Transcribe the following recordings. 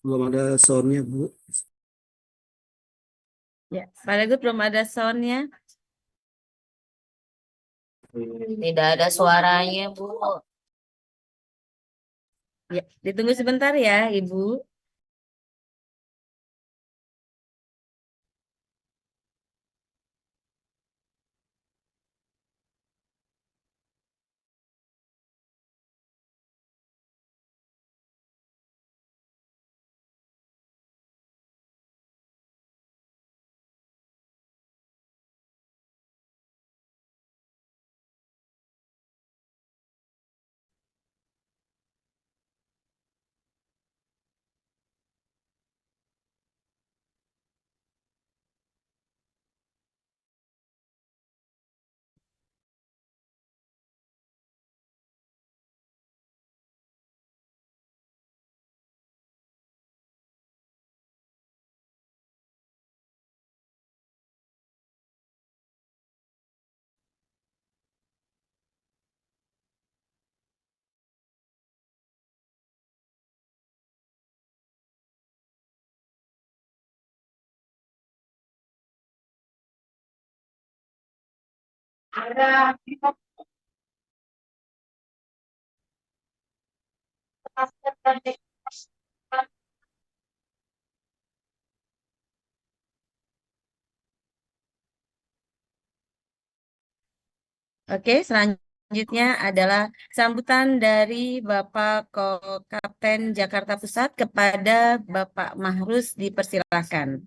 Belum ada soundnya, Bu. Ya, Pak Dagut belum ada soundnya. Tidak ada suaranya, Bu. Ya, ditunggu sebentar ya, Ibu. Oke, selanjutnya adalah sambutan dari Bapak Kapten Jakarta Pusat kepada Bapak Mahrus, dipersilahkan.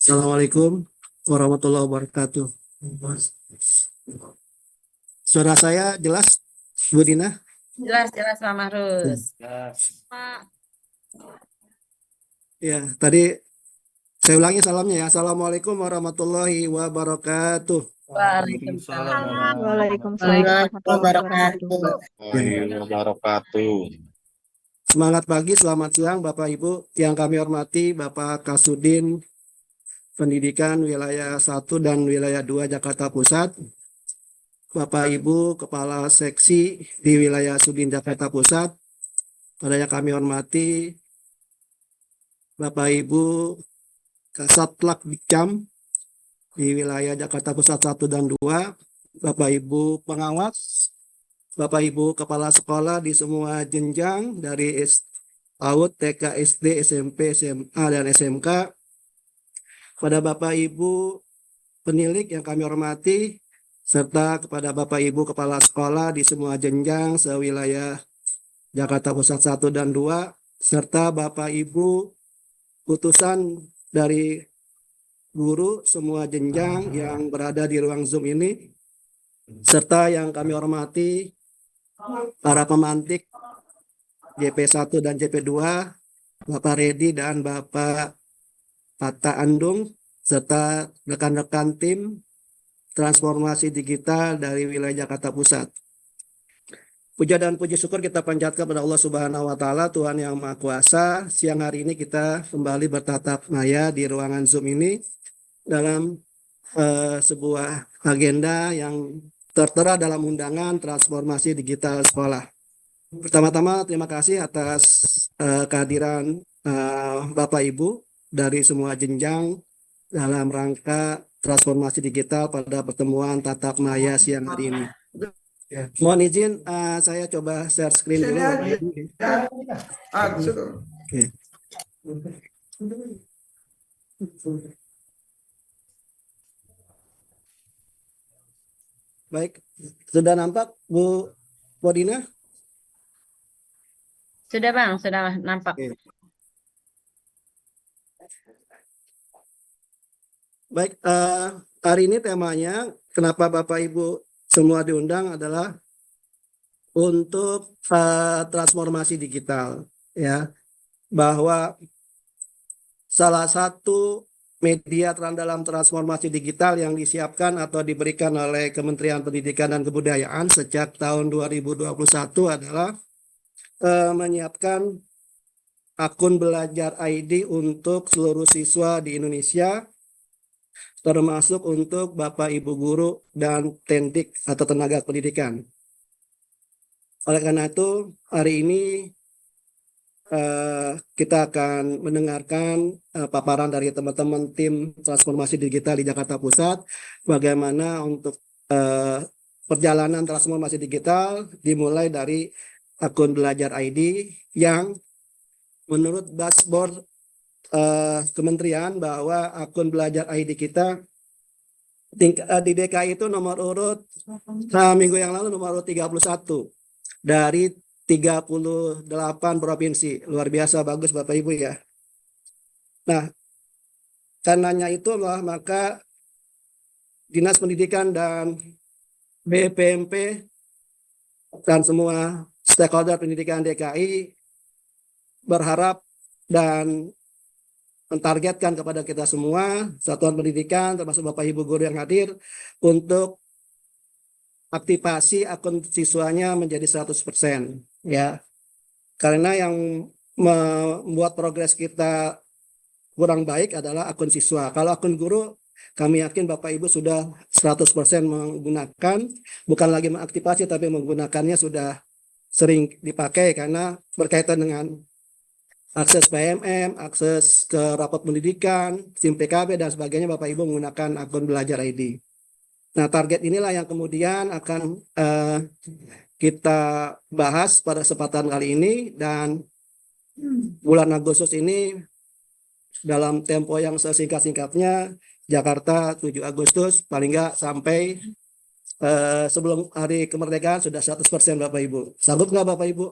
Assalamualaikum warahmatullahi wabarakatuh. Suara saya jelas, Bu Dina? Jelas Pak Mahrus. Ya, tadi saya ulangi salamnya ya. Assalamualaikum warahmatullahi wabarakatuh. Waalaikumsalam. Waalaikumsalam warahmatullahi wabarakatuh. Warahmatullahi wabarakatuh. Semangat pagi, selamat siang Bapak Ibu yang kami hormati, Bapak Kasudin Pendidikan Wilayah 1 dan Wilayah 2 Jakarta Pusat, Bapak Ibu Kepala Seksi di Wilayah Sudin Jakarta Pusat, pada yang kami hormati Bapak Ibu Kasatlank Dikcam di wilayah Jakarta Pusat 1 dan 2, Bapak Ibu pengawas, Bapak Ibu kepala sekolah di semua jenjang dari PAUD, TK, SD, SMP, SMA, dan SMK, pada Bapak Ibu penilik yang kami hormati, serta kepada Bapak Ibu kepala sekolah di semua jenjang sewilayah Jakarta Pusat 1 dan 2, serta Bapak Ibu utusan dari guru semua jenjang yang berada di ruang Zoom ini, serta yang kami hormati para pemantik JP1 dan JP2, Bapak Redi dan Bapak Pata Andung, serta rekan-rekan tim transformasi digital dari wilayah Jakarta Pusat. Puja dan puji syukur kita panjatkan kepada Allah Subhanahu wa Ta'ala, Tuhan yang Maha Kuasa. Siang hari ini kita kembali bertatap maya di ruangan Zoom ini dalam sebuah agenda yang tertera dalam undangan transformasi digital sekolah. Pertama-tama terima kasih atas kehadiran Bapak Ibu dari semua jenjang dalam rangka transformasi digital pada pertemuan tatap maya siang hari ini. Ya. Mohon izin saya coba share screen dulu. Oke. Baik, sudah nampak Bu Bodina? Sudah Bang, sudah nampak. Oke. Baik, hari ini temanya kenapa Bapak Ibu semua diundang adalah untuk transformasi digital, ya, bahwa salah satu media dalam transformasi digital yang disiapkan atau diberikan oleh Kementerian Pendidikan dan Kebudayaan sejak tahun 2021 adalah menyiapkan akun belajar ID untuk seluruh siswa di Indonesia, termasuk untuk Bapak Ibu guru dan tendik atau tenaga pendidikan. Oleh karena itu, hari ini kita akan mendengarkan paparan dari teman-teman tim transformasi digital di Jakarta Pusat, bagaimana untuk perjalanan transformasi digital dimulai dari akun Belajar ID yang menurut dashboard kementerian bahwa akun Belajar ID kita di DKI itu nomor urut minggu yang lalu nomor urut 31 dari 38 provinsi. Luar biasa bagus Bapak Ibu ya. Nah, karenanya itulah maka Dinas Pendidikan dan BPMP dan semua stakeholder pendidikan DKI berharap dan mentargetkan kepada kita semua, satuan pendidikan termasuk Bapak Ibu guru yang hadir, untuk aktivasi akun siswanya menjadi 100%. Ya, karena yang membuat progres kita kurang baik adalah akun siswa. Kalau akun guru, kami yakin Bapak Ibu sudah 100% menggunakan, bukan lagi mengaktifasi tapi menggunakannya sudah sering dipakai karena berkaitan dengan akses PMM, akses ke rapat pendidikan, SIM PKB dan sebagainya Bapak Ibu menggunakan akun Belajar ID. Nah, target inilah yang kemudian akan kita bahas pada kesempatan kali ini, dan bulan Agustus ini dalam tempo yang sesingkat-singkatnya, Jakarta 7 Agustus paling nggak sampai sebelum hari kemerdekaan sudah 100% Bapak Ibu. Sanggup nggak Bapak Ibu?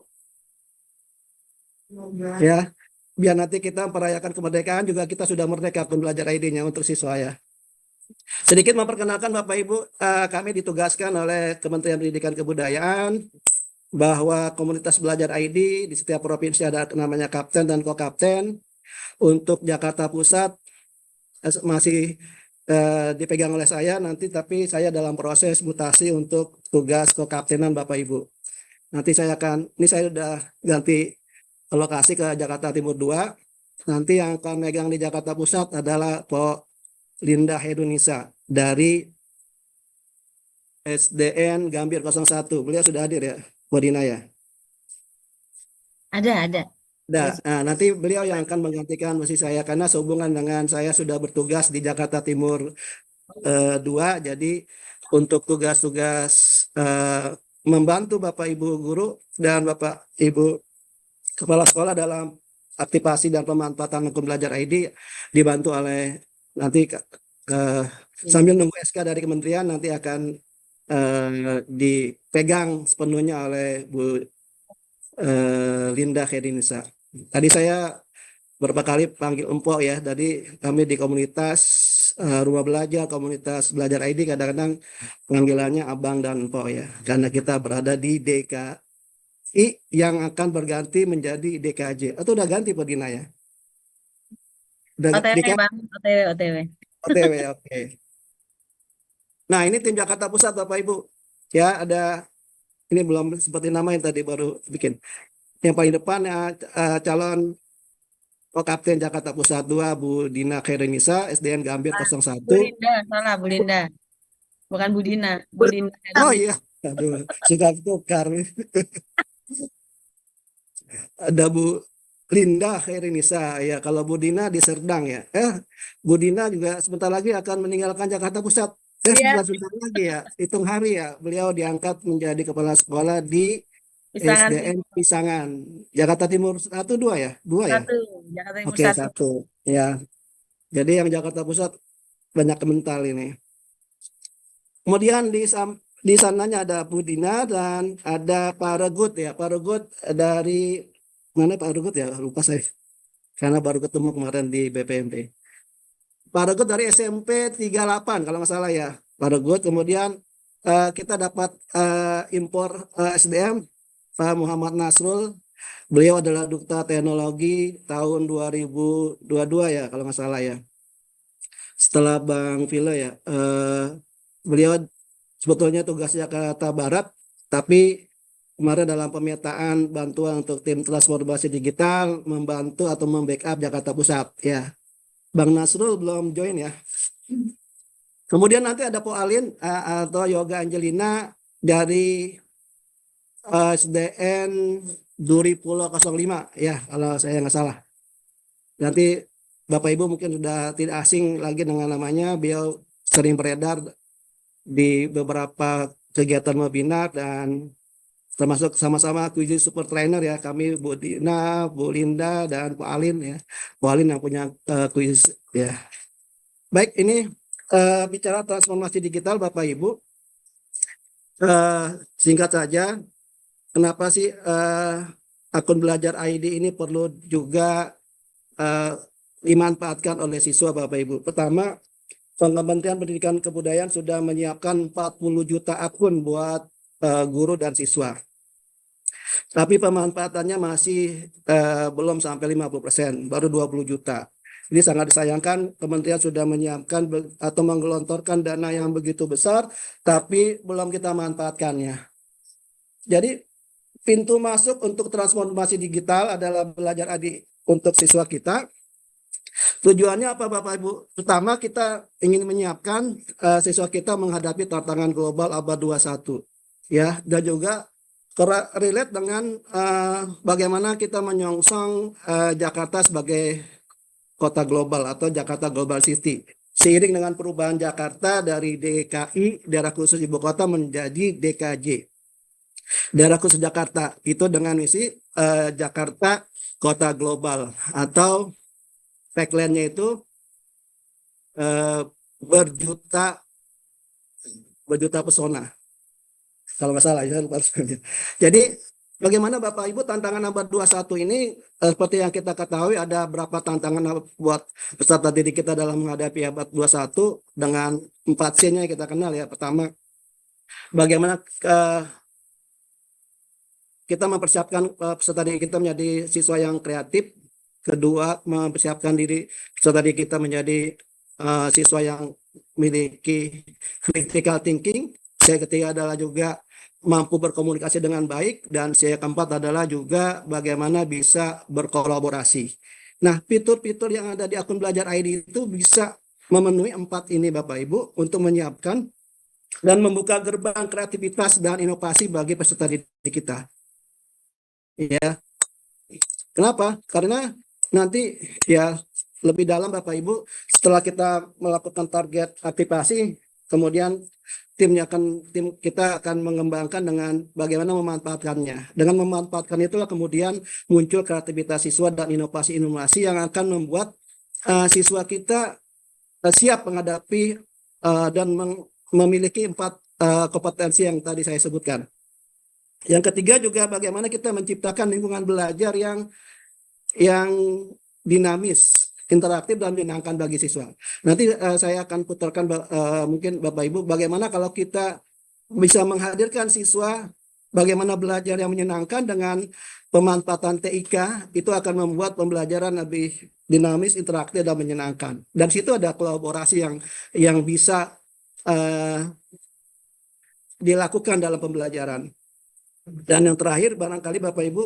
Ya, biar nanti kita merayakan kemerdekaan juga kita sudah merdeka akun Belajar ID-nya untuk siswa ya. Sedikit memperkenalkan Bapak Ibu, kami ditugaskan oleh Kementerian Pendidikan Kebudayaan bahwa komunitas Belajar ID di setiap provinsi ada namanya kapten dan kokapten. Untuk Jakarta Pusat masih dipegang oleh saya nanti, tapi saya dalam proses mutasi untuk tugas kokaptenan Bapak Ibu. Nanti saya sudah ganti lokasi ke Jakarta Timur 2. Nanti yang akan megang di Jakarta Pusat adalah Po Linda Hedunisa dari SDN Gambir 01. Beliau sudah hadir ya, Bu Dina ya? Ada. Nah, nanti beliau yang akan menggantikan posisi saya karena sehubungan dengan saya sudah bertugas di Jakarta Timur 2. Jadi untuk tugas-tugas membantu Bapak Ibu guru dan Bapak Ibu kepala sekolah dalam aktivasi dan pemanfaatan akun Belajar ID dibantu oleh nanti sambil nunggu SK dari kementerian nanti akan dipegang sepenuhnya oleh Bu Linda Khedinisa. Tadi saya beberapa kali panggil Empok ya. Tadi kami di komunitas rumah belajar, komunitas Belajar ID kadang-kadang panggilannya Abang dan Empok ya. Karena kita berada di DKI yang akan berganti menjadi DKJ. Atau udah ganti Pak Dina ya? Udah OTW DKI? Bang, OTW. OTW, oke. Nah, ini tim Jakarta Pusat Bapak Ibu. Ya, ada ini belum seperti nama yang tadi baru bikin. Yang paling depan calon Kapten Jakarta Pusat 2 Bu Dina Khairinisa, SDN Gambir 01. Bu Linda, salah Bu Linda. Bukan Bu Dina, Bu Linda. Oh iya, aduh, suka tukar. Ada Bu Linda Khairinisa ya. Kalau Bu Dina di Serdang ya. Bu Dina juga sebentar lagi akan meninggalkan Jakarta Pusat. Iya. Sebentar lagi ya. Hitung hari ya. Beliau diangkat menjadi kepala sekolah di Pisangan SDN Pisangan. Jakarta Timur 1 2 ya? 2 ya? satu, Jakarta Timur Oke, 1. 1. Ya. Jadi yang Jakarta Pusat banyak kemental ini. Kemudian di sananya ada Bu Dina dan ada Pak Regut ya. Pak Regut dari mana Pak Regut ya? Lupa saya. Karena baru ketemu kemarin di BPMP. Pak Regut dari SMP 38 kalau nggak salah ya. Pak Regut. Kemudian kita dapat impor SDM Pak Muhammad Nasrul. Beliau adalah Duta Teknologi tahun 2022 ya kalau nggak salah ya. Setelah Bang Vilo ya. Beliau sebetulnya tugas Jakarta Barat, tapi kemarin dalam pemetaan bantuan untuk tim transformasi digital membantu atau membackup Jakarta Pusat ya. Bang Nasrul belum join ya. Kemudian nanti ada Po Alin atau Yoga Angelina dari SDN Duri Pulau 05 ya kalau saya nggak salah. Nanti Bapak Ibu mungkin sudah tidak asing lagi dengan namanya. Beliau sering beredar di beberapa kegiatan webinar dan termasuk sama-sama quiz super trainer ya. Kami Bu Dina, Bu Linda, dan Bu Alin ya. Bu Alin yang punya quiz ya. Baik, ini bicara transformasi digital Bapak Ibu. Singkat saja, kenapa sih akun belajar ID ini perlu juga eh, dimanfaatkan oleh siswa Bapak Ibu? Pertama, Kementerian Pendidikan dan Kebudayaan sudah menyiapkan 40 juta akun buat guru dan siswa. Tapi pemanfaatannya masih belum sampai 50%, baru 20 juta. Ini sangat disayangkan, kementerian sudah menyiapkan atau menggelontorkan dana yang begitu besar, tapi belum kita manfaatkannya. Jadi pintu masuk untuk transformasi digital adalah belajar adik untuk siswa kita. Tujuannya apa Bapak Ibu? Pertama kita ingin menyiapkan siswa kita menghadapi tantangan global abad 21. Ya, dan juga relate dengan bagaimana kita menyongsong Jakarta sebagai kota global atau Jakarta Global City. Seiring dengan perubahan Jakarta dari DKI, daerah khusus ibu kota, menjadi DKJ, daerah khusus Jakarta. Itu dengan misi Jakarta Kota Global atau tagline-nya itu eh, berjuta berjuta pesona. Kalau nggak salah ya. Jadi bagaimana Bapak Ibu tantangan abad 21 ini seperti yang kita ketahui ada berapa tantangan buat peserta didik kita dalam menghadapi abad 21 dengan 4 C-nya yang kita kenal ya. Pertama, bagaimana kita mempersiapkan peserta didik kita menjadi siswa yang kreatif. Kedua, mempersiapkan diri peserta didik kita menjadi siswa yang memiliki critical thinking. Yang ketiga adalah juga mampu berkomunikasi dengan baik, dan yang keempat adalah juga bagaimana bisa berkolaborasi. Nah, fitur-fitur yang ada di akun belajar ID itu bisa memenuhi 4 ini Bapak Ibu untuk menyiapkan dan membuka gerbang kreativitas dan inovasi bagi peserta didik kita. Ya, kenapa? Karena nanti ya lebih dalam Bapak Ibu setelah kita melakukan target aktivasi, kemudian tim kita akan mengembangkan dengan bagaimana memanfaatkannya. Dengan memanfaatkan itulah kemudian muncul kreativitas siswa dan inovasi-inovasi yang akan membuat siswa kita siap menghadapi dan memiliki 4 kompetensi yang tadi saya sebutkan. Yang ketiga juga bagaimana kita menciptakan lingkungan belajar yang dinamis, interaktif dan menyenangkan bagi siswa. Nanti saya akan putarkan mungkin Bapak Ibu bagaimana kalau kita bisa menghadirkan siswa bagaimana belajar yang menyenangkan dengan pemanfaatan TIK, itu akan membuat pembelajaran lebih dinamis, interaktif dan menyenangkan. Dan situ ada kolaborasi yang bisa dilakukan dalam pembelajaran. Dan yang terakhir barangkali Bapak Ibu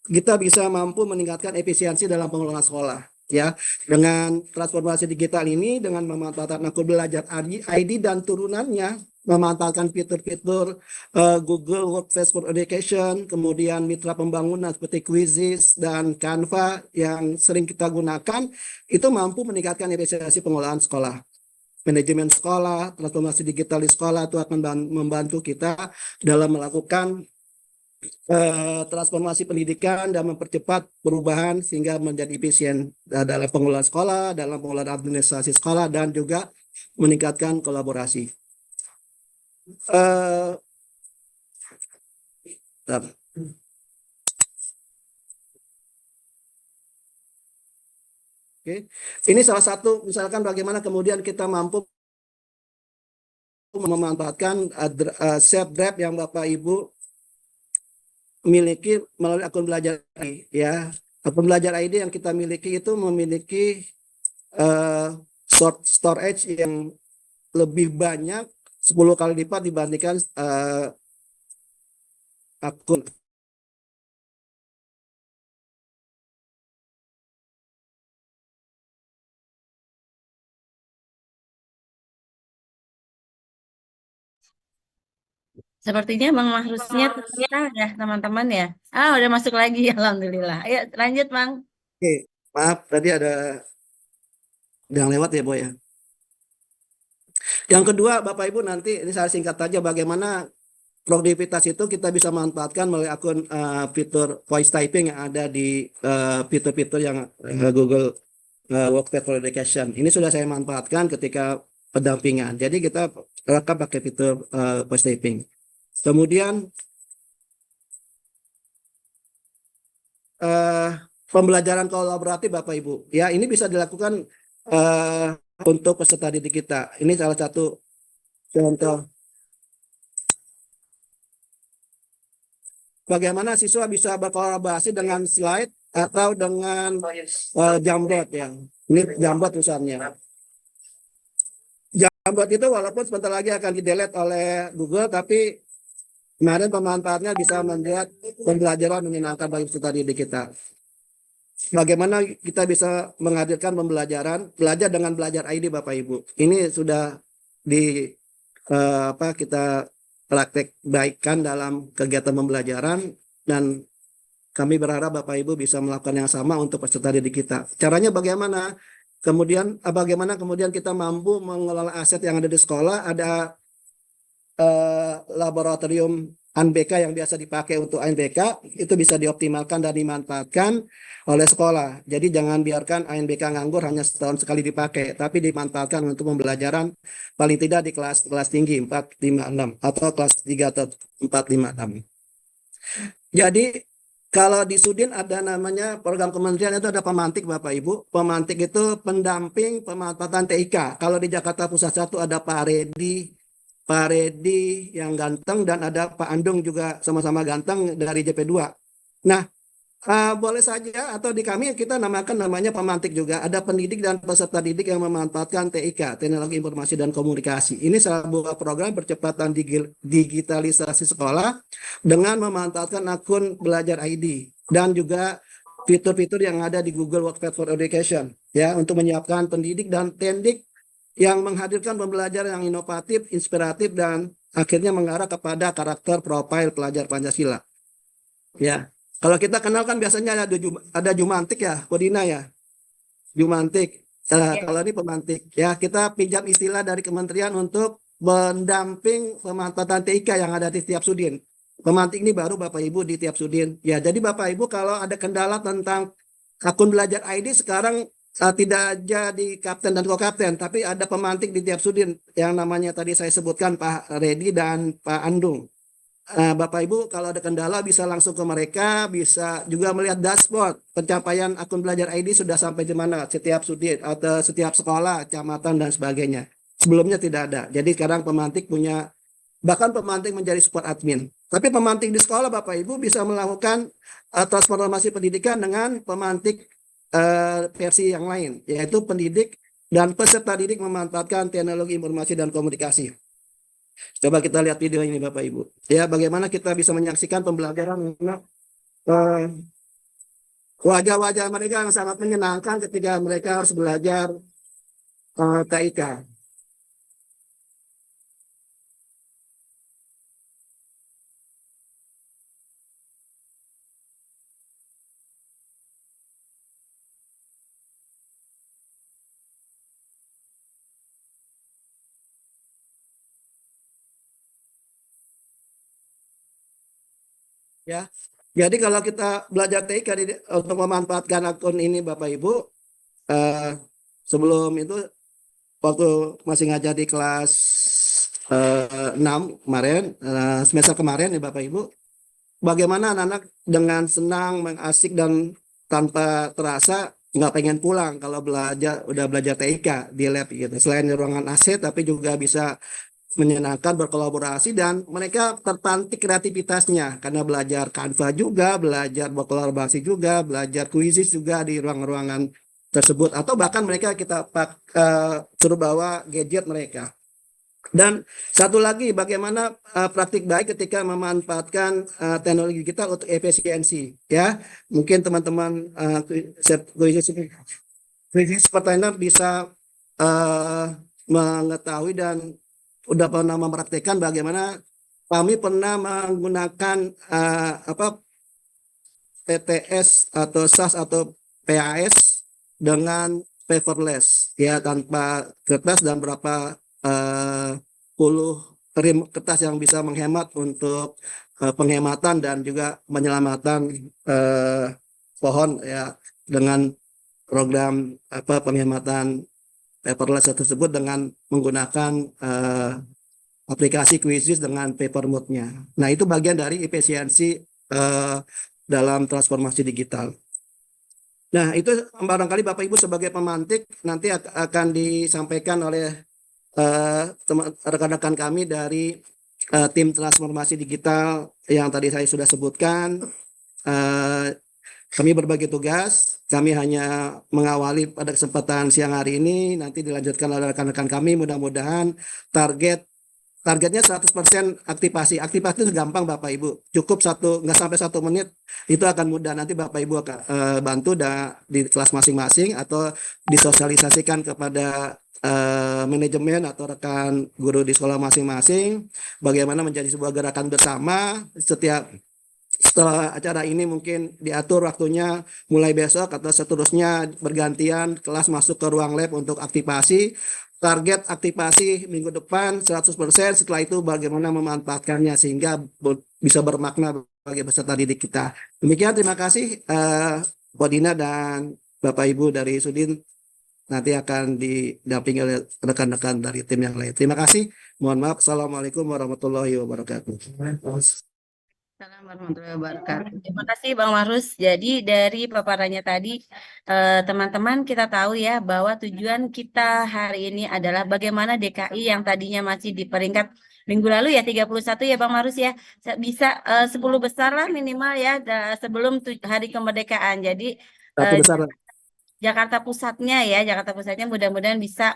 kita bisa mampu meningkatkan efisiensi dalam pengelolaan sekolah ya dengan transformasi digital ini, dengan memanfaatkan akun belajar ID dan turunannya, memanfaatkan fitur-fitur Google Workspace for Education, kemudian mitra pembangunan seperti Quizizz dan Canva yang sering kita gunakan, itu mampu meningkatkan efisiensi pengelolaan sekolah. Manajemen sekolah, transformasi digital di sekolah itu akan membantu kita dalam melakukan transformasi pendidikan dan mempercepat perubahan sehingga menjadi efisien dalam pengelolaan sekolah, dalam pengelolaan administrasi sekolah, dan juga meningkatkan kolaborasi. Oke. Ini salah satu misalkan bagaimana kemudian kita mampu memanfaatkan self drive yang Bapak Ibu miliki melalui akun belajar ID ya. Akun belajar ID yang kita miliki itu memiliki storage yang lebih banyak 10 kali lipat dibandingkan akun. Sepertinya Bang Mahrusnya ternyata ya teman-teman ya. Udah masuk lagi. Alhamdulillah. Ayo lanjut Bang. Oke, maaf tadi ada yang lewat ya, Boy ya. Yang kedua, Bapak Ibu nanti ini saya singkat aja bagaimana produktivitas itu kita bisa manfaatkan melalui akun fitur voice typing yang ada di fitur-fitur yang Google Workspace for Education. Ini sudah saya manfaatkan ketika pendampingan. Jadi kita rekam pakai fitur voice typing. Kemudian pembelajaran kolaboratif Bapak Ibu. Ya, ini bisa dilakukan untuk peserta didik kita. Ini salah satu contoh bagaimana siswa bisa berkolaborasi dengan slide atau dengan Jamboard ya. Ini Jamboard misalnya. Jamboard itu walaupun sebentar lagi akan di-delete oleh Google, tapi kemarin pemanfaatnya bisa membuat pembelajaran menyenangkan bagi peserta didik kita. Bagaimana kita bisa menghadirkan pembelajaran, belajar dengan belajar ID Bapak Ibu. Ini sudah kita praktek baikkan dalam kegiatan pembelajaran dan kami berharap Bapak Ibu bisa melakukan yang sama untuk peserta didik kita. Caranya bagaimana? Bagaimana kemudian kita mampu mengelola aset yang ada di sekolah, ada laboratorium ANBK yang biasa dipakai untuk ANBK, itu bisa dioptimalkan dan dimanfaatkan oleh sekolah. Jadi jangan biarkan ANBK nganggur hanya setahun sekali dipakai, tapi dimanfaatkan untuk pembelajaran paling tidak di kelas tinggi 4, 5, 6 atau kelas 3 atau 4, 5, 6. Jadi kalau di Sudin ada namanya program kementerian itu ada pemantik Bapak Ibu. Pemantik itu pendamping pemanfaatan TIK. Kalau di Jakarta Pusat 1 ada Pak Redi yang ganteng dan ada Pak Andung juga sama-sama ganteng dari JP2. Nah, boleh saja atau di kami kita namanya pemantik juga. Ada pendidik dan peserta didik yang memanfaatkan TIK, Teknologi Informasi dan Komunikasi. Ini sebuah program percepatan digitalisasi sekolah dengan memanfaatkan akun belajar ID dan juga fitur-fitur yang ada di Google Workspace for Education ya untuk menyiapkan pendidik dan tendik yang menghadirkan pembelajaran yang inovatif, inspiratif, dan akhirnya mengarah kepada karakter profil pelajar Pancasila. Ya, kalau kita kenal kan biasanya ada Jumantik ya, Kodina ya, Jumantik. Kalau ini pemantik, ya kita pinjam istilah dari kementerian untuk mendamping pemanfaatan TIK yang ada di tiap sudin. Pemantik ini baru Bapak Ibu di tiap sudin. Ya, jadi Bapak Ibu kalau ada kendala tentang akun belajar ID sekarang tidak aja di kapten dan ko-kapten, tapi ada pemantik di tiap sudin yang namanya tadi saya sebutkan Pak Redi dan Pak Andung. Bapak Ibu kalau ada kendala bisa langsung ke mereka, bisa juga melihat dashboard pencapaian akun belajar ID sudah sampai di mana setiap sudin atau setiap sekolah, kecamatan dan sebagainya. Sebelumnya tidak ada. Jadi sekarang pemantik punya, bahkan pemantik menjadi support admin. Tapi pemantik di sekolah Bapak Ibu bisa melakukan transformasi pendidikan dengan pemantik versi yang lain, yaitu pendidik dan peserta didik memanfaatkan teknologi informasi dan komunikasi. Coba kita lihat video ini Bapak Ibu. Ya, bagaimana kita bisa menyaksikan pembelajaran wajah-wajah mereka yang sangat menyenangkan ketika mereka harus belajar TIK. Ya, jadi kalau kita belajar TIK untuk memanfaatkan akun ini Bapak Ibu, sebelum itu waktu masih ngajar di kelas 6 kemarin, semester kemarin ya Bapak Ibu, bagaimana anak-anak dengan senang, mengasik dan tanpa terasa nggak pengen pulang kalau udah belajar TIK di lab gitu. Selain di ruangan AC, tapi juga bisa menyenangkan, berkolaborasi, dan mereka terpantik kreativitasnya karena belajar Canva juga, belajar berkolaborasi juga, belajar kuisis juga di ruang-ruangan tersebut, atau bahkan mereka kita suruh bawa gadget mereka. Dan satu lagi, bagaimana praktik baik ketika memanfaatkan teknologi kita untuk efisiensi, ya. Mungkin teman-teman kuisis pertanyaan bisa mengetahui dan udah pernah mempraktekkan bagaimana kami pernah menggunakan PTS atau SAS atau PAS dengan paperless ya, tanpa kertas, dan berapa puluh rim kertas yang bisa menghemat untuk penghematan dan juga penyelamatan pohon ya, dengan program penghematan paperless tersebut dengan menggunakan aplikasi Quizizz dengan paper mode-nya. Nah, itu bagian dari efisiensi dalam transformasi digital. Nah, itu barangkali Bapak Ibu sebagai pemantik nanti akan disampaikan oleh rekan-rekan kami dari tim transformasi digital yang tadi saya sudah sebutkan. Kami berbagi tugas, kami hanya mengawali pada kesempatan siang hari ini, nanti dilanjutkan oleh rekan-rekan kami. Mudah-mudahan targetnya 100% aktivasi. Aktivasi itu gampang Bapak Ibu, cukup nggak sampai 1 menit, itu akan mudah. Nanti Bapak Ibu akan bantu di kelas masing-masing atau disosialisasikan kepada manajemen atau rekan guru di sekolah masing-masing, bagaimana menjadi sebuah gerakan bersama. Setelah acara ini mungkin diatur waktunya mulai besok atau seterusnya bergantian kelas masuk ke ruang lab untuk aktivasi. Target aktivasi minggu depan 100%, setelah itu bagaimana memanfaatkannya sehingga bisa bermakna bagi peserta didik kita. Demikian, terima kasih Bu Dina dan Bapak Ibu dari Sudin, nanti akan didampingi oleh rekan-rekan dari tim yang lain. Terima kasih. Mohon maaf. Assalamualaikum warahmatullahi wabarakatuh. Assalamualaikum warahmatullahi wabarakatuh. Terima kasih Bang Marus. Jadi dari paparannya tadi, teman-teman kita tahu ya bahwa tujuan kita hari ini adalah bagaimana DKI yang tadinya masih di peringkat minggu lalu ya 31 ya Bang Marus ya, bisa 10 besar lah minimal ya sebelum hari kemerdekaan. Jadi Satu besar. Jakarta Pusatnya mudah-mudahan bisa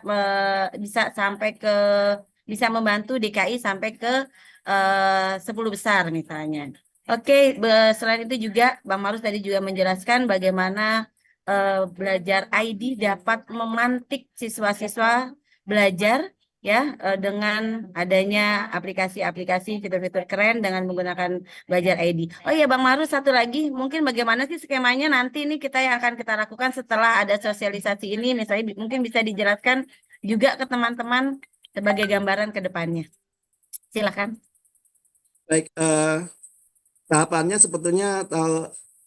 bisa membantu DKI sampai ke 10 besar misalnya. Oke, selain itu juga Bang Marus tadi juga menjelaskan bagaimana belajar ID dapat memantik siswa-siswa belajar ya dengan adanya aplikasi-aplikasi fitur-fitur keren dengan menggunakan belajar ID. Oh iya Bang Marus, satu lagi, mungkin bagaimana sih skemanya nanti ini kita yang akan kita lakukan setelah ada sosialisasi ini, misalnya mungkin bisa dijelaskan juga ke teman-teman sebagai gambaran ke depannya. Silakan. Baik, tahapannya sebetulnya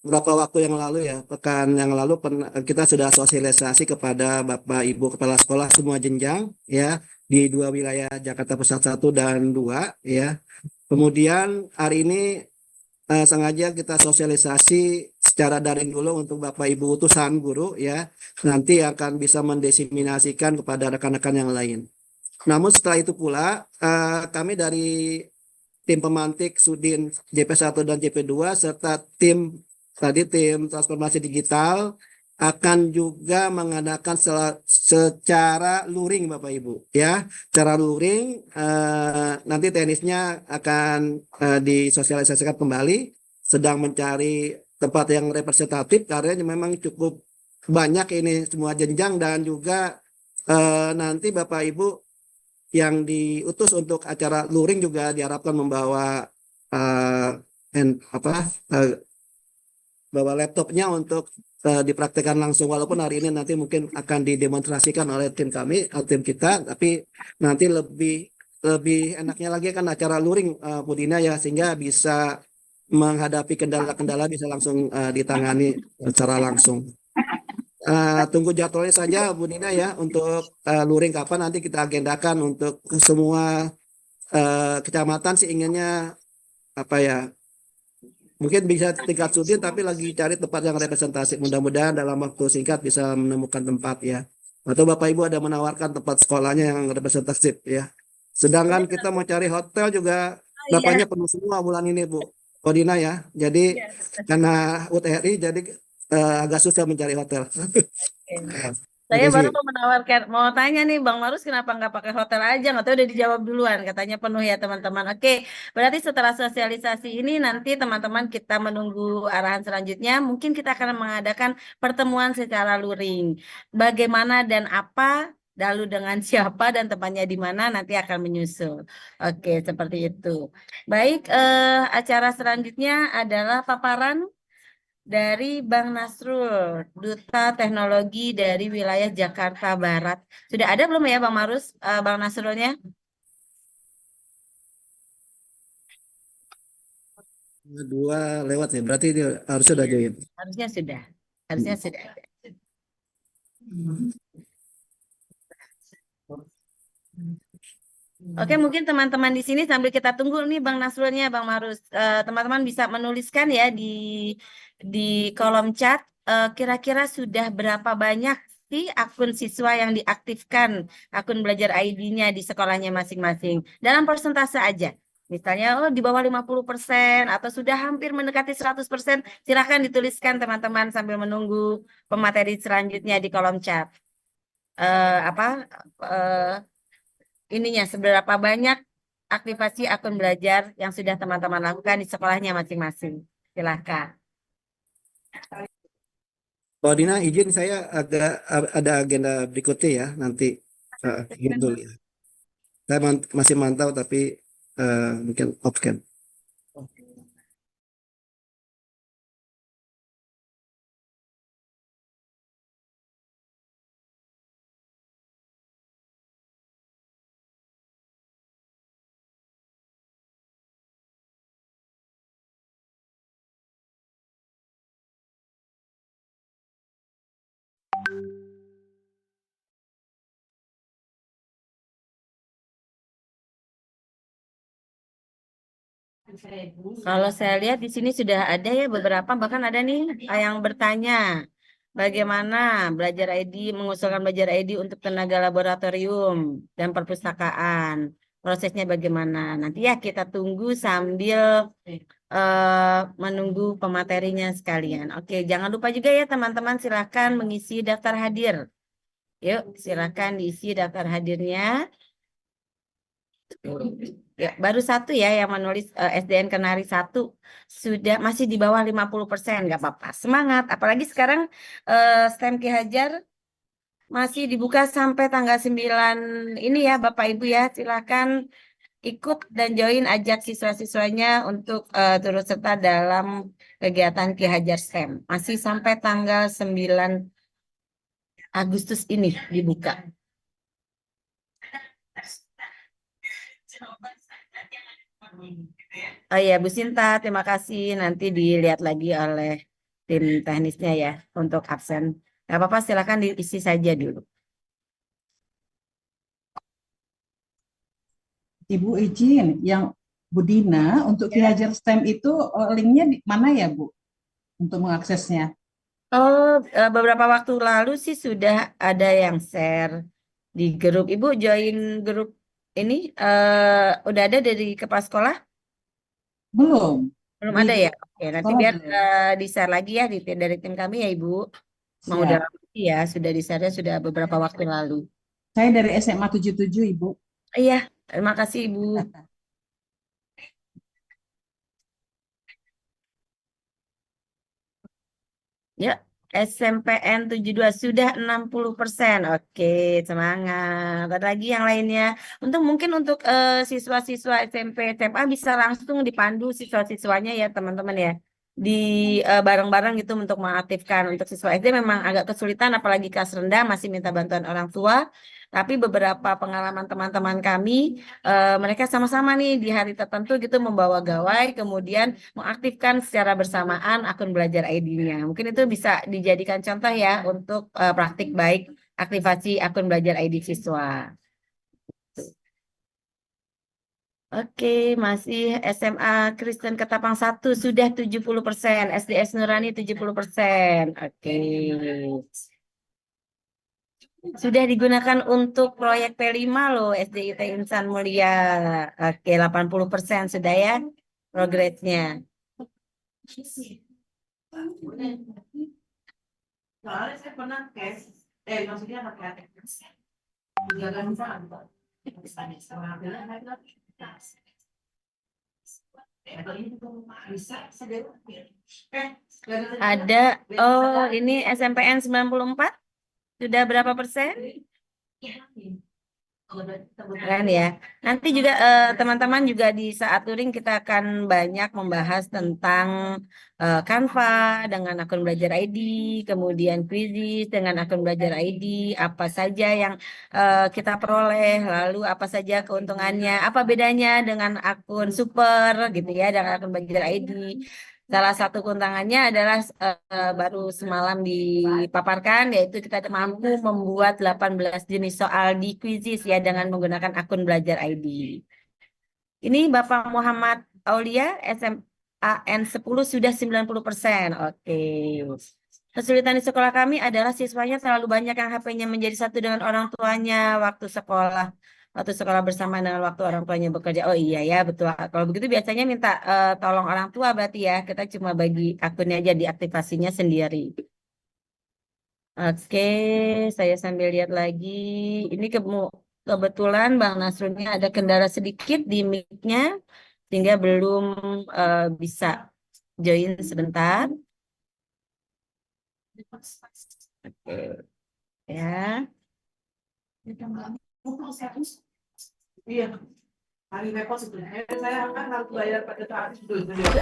beberapa waktu yang lalu ya, pekan yang lalu kita sudah sosialisasi kepada Bapak Ibu Kepala Sekolah semua jenjang ya, di 2 wilayah Jakarta Pusat 1 dan 2 ya. Kemudian hari ini sengaja kita sosialisasi secara daring dulu untuk Bapak Ibu utusan guru ya, nanti akan bisa mendesiminasikan kepada rekan-rekan yang lain. Namun setelah itu pula kami dari tim pemantik Sudin JP1 dan JP2 serta tim transformasi digital akan juga mengadakan secara luring Bapak Ibu ya, secara luring. Nanti teknisnya akan disosialisasikan kembali, sedang mencari tempat yang representatif karena memang cukup banyak ini semua jenjang, dan juga nanti Bapak Ibu yang diutus untuk acara luring juga diharapkan membawa bawa laptopnya untuk dipraktekkan langsung, walaupun hari ini nanti mungkin akan didemonstrasikan oleh tim kami atau tim kita, tapi nanti lebih enaknya lagi kan acara luring Bu Dina ya, sehingga bisa menghadapi kendala-kendala bisa langsung ditangani secara langsung. Tunggu jadwalnya saja Bu Nina ya untuk luring kapan, nanti kita agendakan untuk semua kecamatan sih inginnya apa ya, mungkin bisa tingkat Sudin tapi lagi cari tempat yang representasi, mudah-mudahan dalam waktu singkat bisa menemukan tempat ya, atau Bapak Ibu ada menawarkan tempat sekolahnya yang representatif ya. Sedangkan kita mau cari hotel juga Bapaknya penuh semua bulan ini Bu Dina ya, jadi karena UTRI jadi agak susah mencari hotel. Saya baru mau tanya nih Bang Marus, kenapa nggak pakai hotel aja? Nggak tahu udah dijawab duluan, katanya penuh ya teman-teman. Oke, berarti setelah sosialisasi ini nanti teman-teman kita menunggu arahan selanjutnya. Mungkin kita akan mengadakan pertemuan secara luring. Bagaimana dan apa lalu dengan siapa dan tempatnya di mana nanti akan menyusul. Oke, seperti itu. Baik, acara selanjutnya adalah paparan dari Bang Nasrul, Duta Teknologi dari wilayah Jakarta Barat. Sudah ada belum ya Bang Marus, Bang Nasrulnya? Dua lewat ya, berarti dia harus sudah join. Harusnya sudah. Harusnya sudah ada. Oke, mungkin teman-teman di sini sambil kita tunggu nih Bang Nasrulnya, Bang Marus. Teman-teman bisa menuliskan ya di kolom chat. Kira-kira sudah berapa banyak sih akun siswa yang diaktifkan akun belajar ID-nya di sekolahnya masing-masing. Dalam persentase aja. Misalnya, oh di bawah 50% atau sudah hampir mendekati 100%. Silakan dituliskan teman-teman sambil menunggu pemateri selanjutnya di kolom chat. Apa? Ininya seberapa banyak aktivasi akun belajar yang sudah teman-teman lakukan di sekolahnya masing-masing. Silahkan. Kalau Dina izin saya agak ada agenda berikutnya ya nanti izin dulu ya. Saya masih mantau tapi mungkin off cam. Kalau saya lihat di sini sudah ada ya beberapa, bahkan ada nih yang bertanya bagaimana belajar ID, mengusulkan belajar ID untuk tenaga laboratorium dan perpustakaan. Prosesnya bagaimana? Nanti ya kita tunggu sambil menunggu pematerinya sekalian. Oke, jangan lupa juga ya teman-teman silakan mengisi daftar hadir. Yuk, silakan diisi daftar hadirnya. Ya, baru satu ya yang menulis SDN Kenari 1 sudah masih di bawah 50%, nggak apa-apa. Semangat, apalagi sekarang STEM Ki Hajar masih dibuka sampai tanggal 9 ini ya Bapak Ibu ya. Silakan ikut dan join, ajak siswa-siswanya untuk turut serta dalam kegiatan Ki Hajar STEM. Masih sampai tanggal 9 Agustus ini dibuka. Oh iya, Bu Sinta, terima kasih. Nanti dilihat lagi oleh tim teknisnya ya untuk absen. Gak apa-apa, silakan diisi saja dulu. Ibu izin, yang Bu Dina untuk Ki Hajar STEM itu linknya di mana ya Bu untuk mengaksesnya? Oh, beberapa waktu lalu sih sudah ada yang share di grup. Ibu join grup ini, udah ada dari kepala sekolah? Belum. Belum Di ada ya? grup Oke, nanti sekolah biar belum. di-share lagi ya dari tim kami ya Ibu. Mau udah Siap. lama sih ya, sudah di-share sudah beberapa waktu lalu. Saya dari SMA 77 Ibu. Iya, terima kasih Ibu. Ya, SMPN 72 sudah 60%. Oke, semangat. Ada lagi yang lainnya. Mungkin untuk siswa-siswa SMP SMA bisa langsung dipandu siswa-siswanya ya, teman-teman ya. Di bareng-bareng gitu untuk mengaktifkan. Untuk siswa SD memang agak kesulitan apalagi kelas rendah masih minta bantuan orang tua. Tapi beberapa pengalaman teman-teman kami mereka sama-sama nih di hari tertentu gitu membawa gawai kemudian mengaktifkan secara bersamaan akun belajar ID-nya. Mungkin itu bisa dijadikan contoh ya untuk praktik baik aktivasi akun belajar ID siswa. Oke, masih SMA Kristen Ketapang 1 sudah 70%, SDS Nurani 70%. Oke. Sudah digunakan untuk proyek P5 loh, SDIT Insan Mulia. Oke, 80% sudah ya progresnya. Soalnya saya pernah cash, maksudnya pakai ada, oh ini SMPN 94, sudah berapa persen? Kan ya. Nanti juga teman-teman juga di saat touring kita akan banyak membahas tentang Canva dengan akun Belajar ID, kemudian Quizzes dengan akun Belajar ID, apa saja yang kita peroleh, lalu apa saja keuntungannya, apa bedanya dengan akun Super gitu ya, dengan akun Belajar ID. Salah satu keuntungannya adalah baru semalam dipaparkan, yaitu kita mampu membuat 18 jenis soal di Quizzes ya dengan menggunakan akun Belajar ID. Ini Bapak Muhammad Aulia, SMAN 10 sudah 90%. Oke. Kesulitan di sekolah kami adalah siswanya terlalu banyak yang HP-nya menjadi satu dengan orang tuanya waktu sekolah. Waktu sekolah bersama dengan waktu orang tuanya bekerja. Oh iya ya, betul. Kalau begitu biasanya minta tolong orang tua berarti ya. Kita cuma bagi akunnya aja, diaktifasinya sendiri. Oke, saya sambil lihat lagi. Ini kebetulan Bang Nasrulnya ada kendala sedikit di mic-nya, sehingga belum bisa join sebentar. Oke, ya.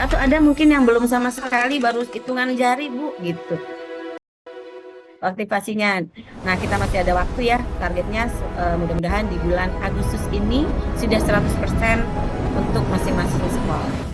Atau ada mungkin yang belum sama sekali, baru hitungan jari, Bu, gitu. Aktivasinya. Nah, kita masih ada waktu ya. Targetnya mudah-mudahan di bulan Agustus ini sudah 100% untuk masing-masing sekolah.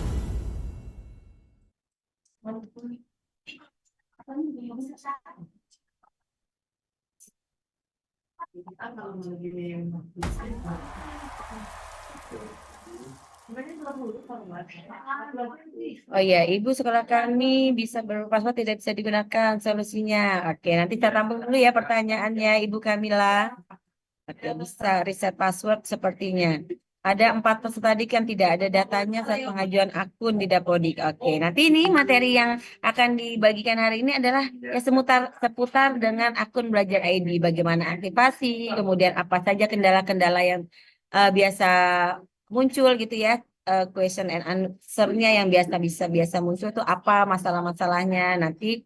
Oh iya, Ibu sekolah kami bisa berpaspor tidak bisa digunakan solusinya. Oke, nanti saya tampung dulu ya pertanyaannya Ibu Kamila. Oke, bisa reset password sepertinya. Ada 4 peserta didik yang tidak ada datanya saat pengajuan akun di Dapodik. Oke, nanti ini materi yang akan dibagikan hari ini adalah ya seputar dengan akun Belajar ID. Bagaimana aktivasi, kemudian apa saja kendala-kendala yang biasa muncul gitu ya. Question and answer-nya yang biasa muncul itu apa masalah-masalahnya. Nanti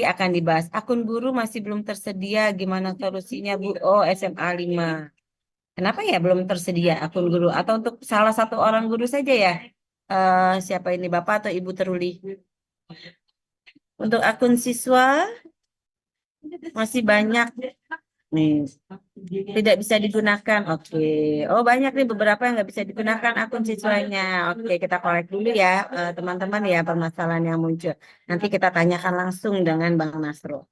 akan dibahas. Akun guru masih belum tersedia, gimana solusinya Bu? Oh, SMA 5. Kenapa ya belum tersedia akun guru? Atau untuk salah satu orang guru saja ya? Siapa ini, Bapak atau Ibu Teruli? Untuk akun siswa masih banyak nih, tidak bisa digunakan. Oke. Oh, banyak nih beberapa yang nggak bisa digunakan akun siswanya. Oke, kita korek dulu ya, teman-teman ya, permasalahan yang muncul. Nanti kita tanyakan langsung dengan Bang Nasro.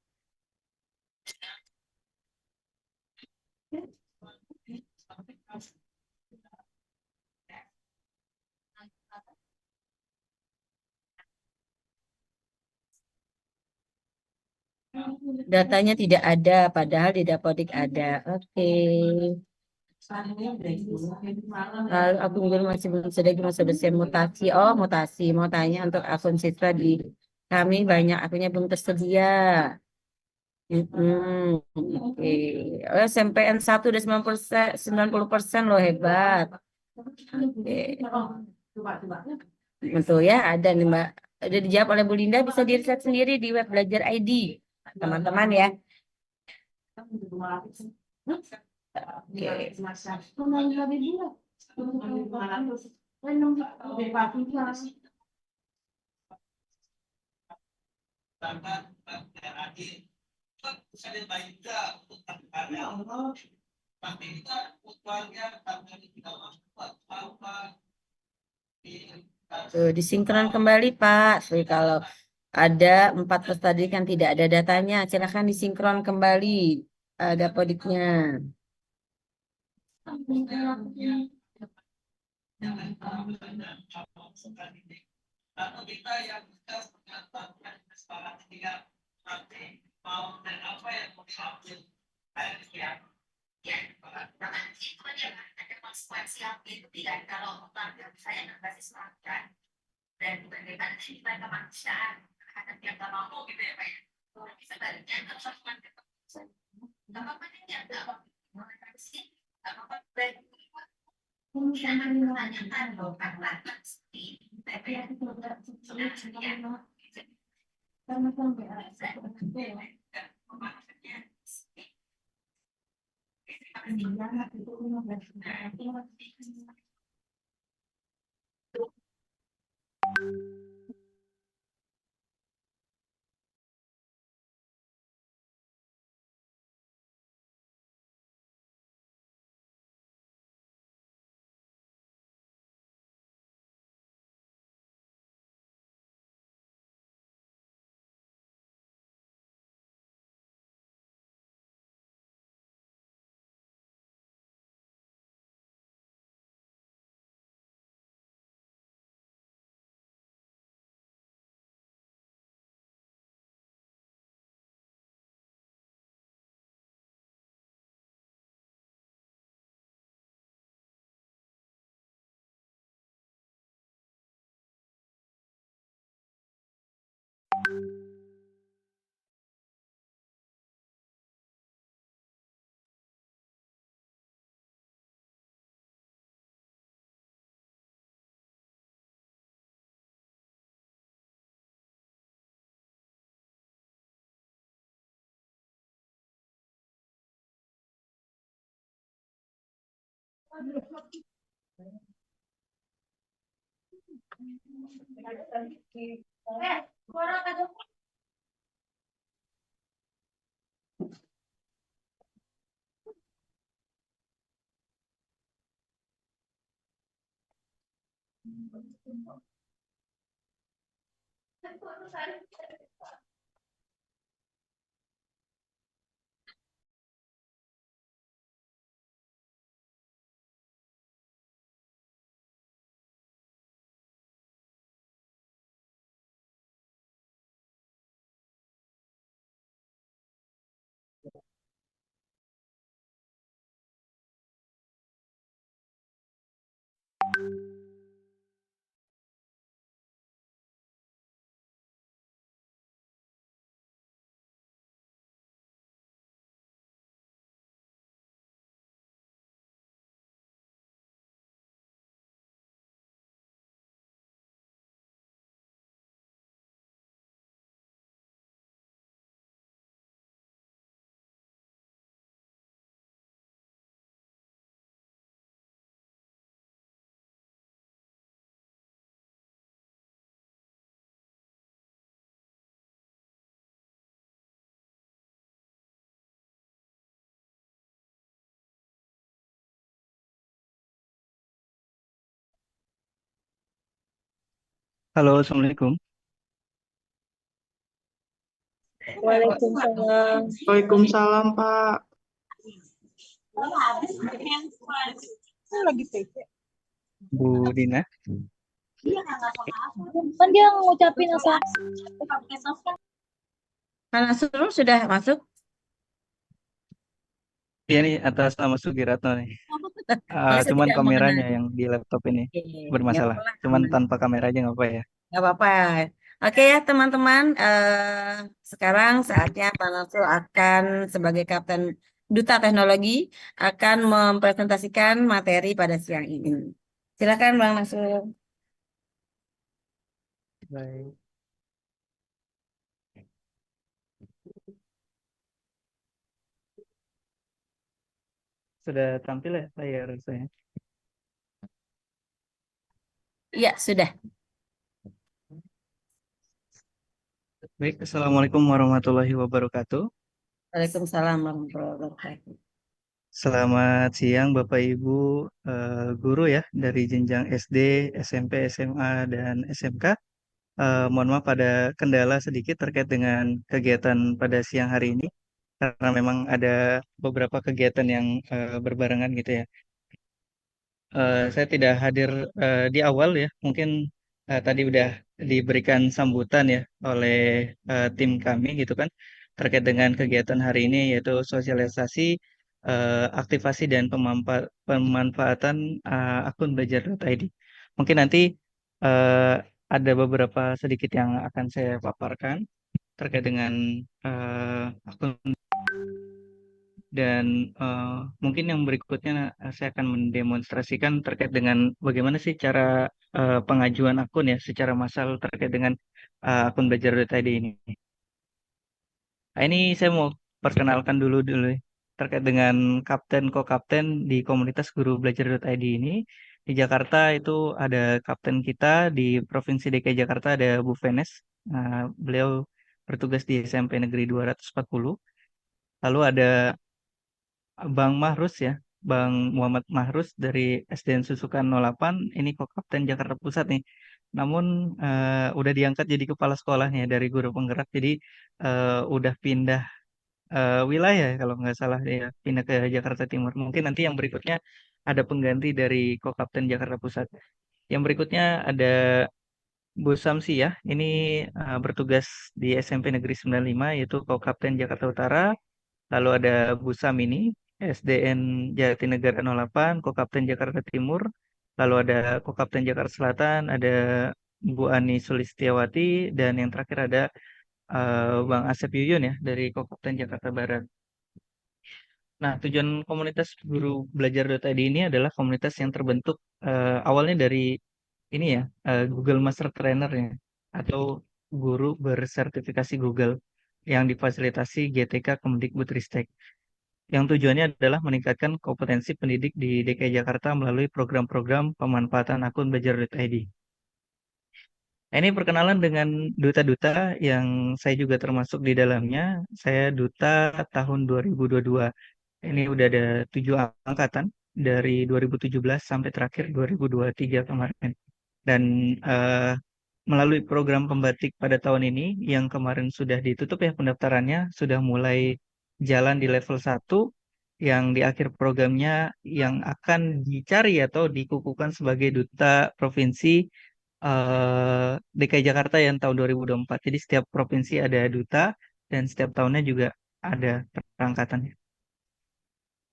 Datanya tidak ada, padahal di Dapodik ada. Oke. Lalu akun guru masih belum sudah selesai mutasi. Oh, mutasi. Mau tanya untuk akun siswa di kami banyak akunnya belum tersedia. Oke. Oh, SMPN 1 udah 90% loh, hebat. Oke. Betul ya, ada nih Mbak. Udah dijawab oleh Bu Linda, bisa di-reset sendiri di web Belajar ID. Teman-teman ya. Oke. Tuh, disinkron kembali Pak. Jadi kalau ada 4 peserta didik yang tidak ada datanya, silakan disinkron kembali Dapodiknya. Halo, Assalamualaikum. Waalaikumsalam. Waalaikumsalam, Pak. Lagi PC. Bu Dina. Kan dia ngucapin asal. Pak Nasrul sudah masuk? Iya nih, atas nama Sugiratno nih. Masa Cuman tidak kameranya mengenal? yang di laptop ini Oke, nggak bermasalah. apa-apa, Cuman aman. tanpa kamera aja nggak apa ya. Nggak apa-apa. Oke ya teman-teman, sekarang saatnya Pak Nasrul akan sebagai Kapten Duta Teknologi akan mempresentasikan materi pada siang ini. Silakan Bang Nasrul. Baik. Sudah tampil ya layar saya? Iya, sudah. Baik, Assalamualaikum warahmatullahi wabarakatuh. Waalaikumsalam warahmatullahi wabarakatuh. Selamat siang Bapak Ibu guru ya dari jenjang SD, SMP, SMA, dan SMK. Mohon maaf ada kendala sedikit terkait dengan kegiatan pada siang hari ini karena memang ada beberapa kegiatan yang berbarengan gitu ya. Saya tidak hadir di awal ya, mungkin tadi udah diberikan sambutan ya oleh tim kami gitu kan terkait dengan kegiatan hari ini yaitu sosialisasi, aktivasi dan pemanfaatan akun belajar.id. Mungkin nanti eh, ada beberapa sedikit yang akan saya paparkan terkait dengan akun dan mungkin yang berikutnya saya akan mendemonstrasikan terkait dengan bagaimana sih cara pengajuan akun ya secara massal terkait dengan akun belajar.id ini. Nah, ini saya mau perkenalkan dulu ya, terkait dengan kapten ko-kapten di komunitas guru belajar.id ini. Di Jakarta itu ada kapten kita, di Provinsi DKI Jakarta ada Bu Venes. Beliau bertugas di SMP Negeri 240. Lalu ada Bang Mahrus ya, Bang Muhammad Mahrus dari SDN Susukan 08, ini ko-kapten Jakarta Pusat nih. Namun udah diangkat jadi kepala sekolahnya dari guru penggerak, jadi udah pindah wilayah ya, kalau nggak salah ya, pindah ke Jakarta Timur. Mungkin nanti yang berikutnya ada pengganti dari ko-kapten Jakarta Pusat. Yang berikutnya ada Bu Samsi ya, ini bertugas di SMP Negeri 95 yaitu ko-kapten Jakarta Utara. Lalu ada Bu Samini, SDN Jatinegara 08, ko-kapten Jakarta Timur. Lalu ada ko-kapten Jakarta Selatan, ada Bu Ani Sulistiawati, dan yang terakhir ada Bang Asep Yuyun ya dari ko-kapten Jakarta Barat. Nah, tujuan komunitas guru belajar.id ini adalah komunitas yang terbentuk awalnya dari ini ya, Google Master Trainer ya, atau guru bersertifikasi Google yang difasilitasi GTK Kemdikbudristek. Yang tujuannya adalah meningkatkan kompetensi pendidik di DKI Jakarta melalui program-program pemanfaatan akun belajar.id. Ini perkenalan dengan duta-duta yang saya juga termasuk di dalamnya. Saya duta tahun 2022. Ini udah ada 7 angkatan dari 2017 sampai terakhir 2023 kemarin. Dan melalui program pembatik pada tahun ini yang kemarin sudah ditutup ya pendaftarannya, sudah mulai jalan di level 1 yang di akhir programnya yang akan dicari atau dikukuhkan sebagai duta provinsi DKI Jakarta yang tahun 2024. Jadi setiap provinsi ada duta dan setiap tahunnya juga ada perangkatannya.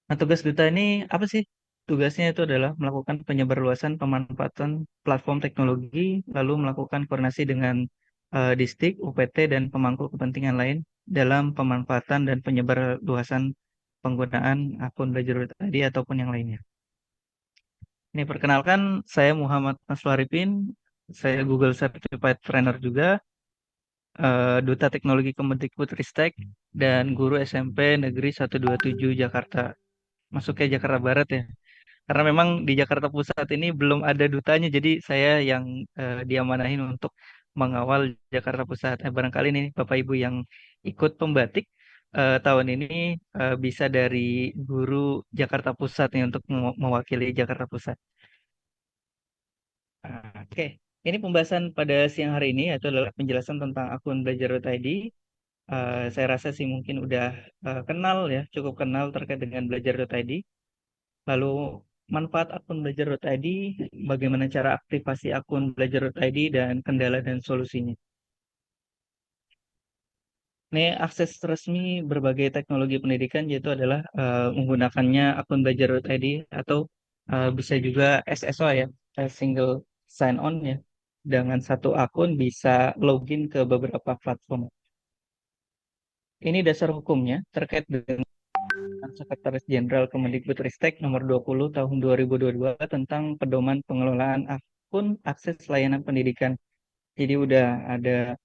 Nah, tugas duta ini apa sih? Tugasnya itu adalah melakukan penyebarluasan pemanfaatan platform teknologi, lalu melakukan koordinasi dengan Distrik, UPT, dan pemangku kepentingan lain dalam pemanfaatan dan penyebarluasan penggunaan akun belajar tadi ataupun yang lainnya. Ini perkenalkan, saya Muhammad Naswaripin, saya Google Certified Trainer juga, Duta Teknologi Kemdikbudristek, dan guru SMP Negeri 127 Jakarta. Masuknya Jakarta Barat ya. Karena memang di Jakarta Pusat ini belum ada dutanya, jadi saya yang diamanahin untuk mengawal Jakarta Pusat. Barangkali nih Bapak Ibu yang ikut pembatik tahun ini bisa dari guru Jakarta Pusat nih untuk mewakili Jakarta Pusat. Oke, ini pembahasan pada siang hari ini yaitu adalah penjelasan tentang akun belajar.id. Saya rasa sih mungkin udah kenal ya, cukup kenal terkait dengan belajar.id. Lalu manfaat akun belajar.id, bagaimana cara aktivasi akun belajar.id, dan kendala dan solusinya. Ini akses resmi berbagai teknologi pendidikan yaitu adalah menggunakannya akun belajar.id atau bisa juga SSO ya, single sign on ya. Dengan satu akun bisa login ke beberapa platform. Ini dasar hukumnya terkait dengan Sekretaris Jenderal Kemdikbudristek nomor 20 tahun 2022 tentang pedoman pengelolaan akun akses layanan pendidikan. Jadi udah ada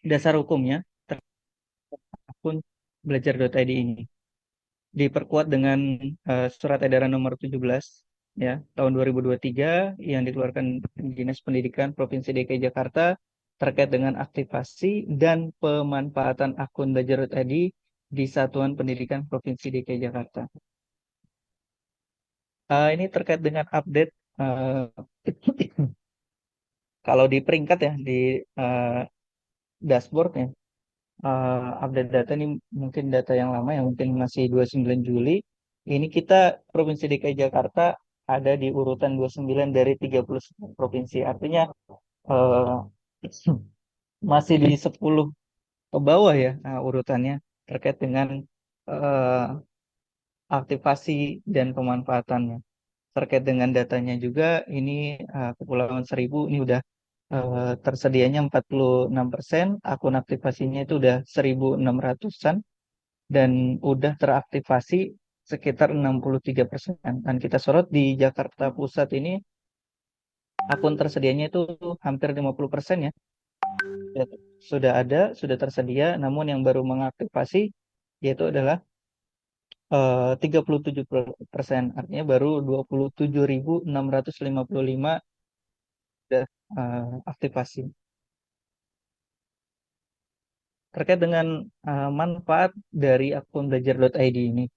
dasar hukumnya terkait akun belajar.id ini. Diperkuat dengan surat edaran nomor 17 ya tahun 2023 yang dikeluarkan Dinas Pendidikan Provinsi DKI Jakarta terkait dengan aktivasi dan pemanfaatan akun belajar.id di Satuan Pendidikan Provinsi DKI Jakarta. Ini terkait dengan update kalau di peringkat ya di dashboard ya, update data ini mungkin data yang lama yang mungkin masih 29 Juli. Ini kita Provinsi DKI Jakarta ada di urutan 29 dari 30 provinsi. Artinya masih di 10 ke bawah ya urutannya terkait dengan aktivasi dan pemanfaatannya. Terkait dengan datanya juga ini Kepulauan Seribu ini udah tersedianya 46%, akun aktivasinya itu udah 1.600-an dan udah teraktivasi sekitar 63%. Dan kita sorot di Jakarta Pusat ini akun tersedianya itu hampir 50% ya. Sudah ada, sudah tersedia, namun yang baru mengaktifasi yaitu adalah 37%, artinya baru 27.655 sudah aktivasi. Terkait dengan manfaat dari akun belajar.id ini.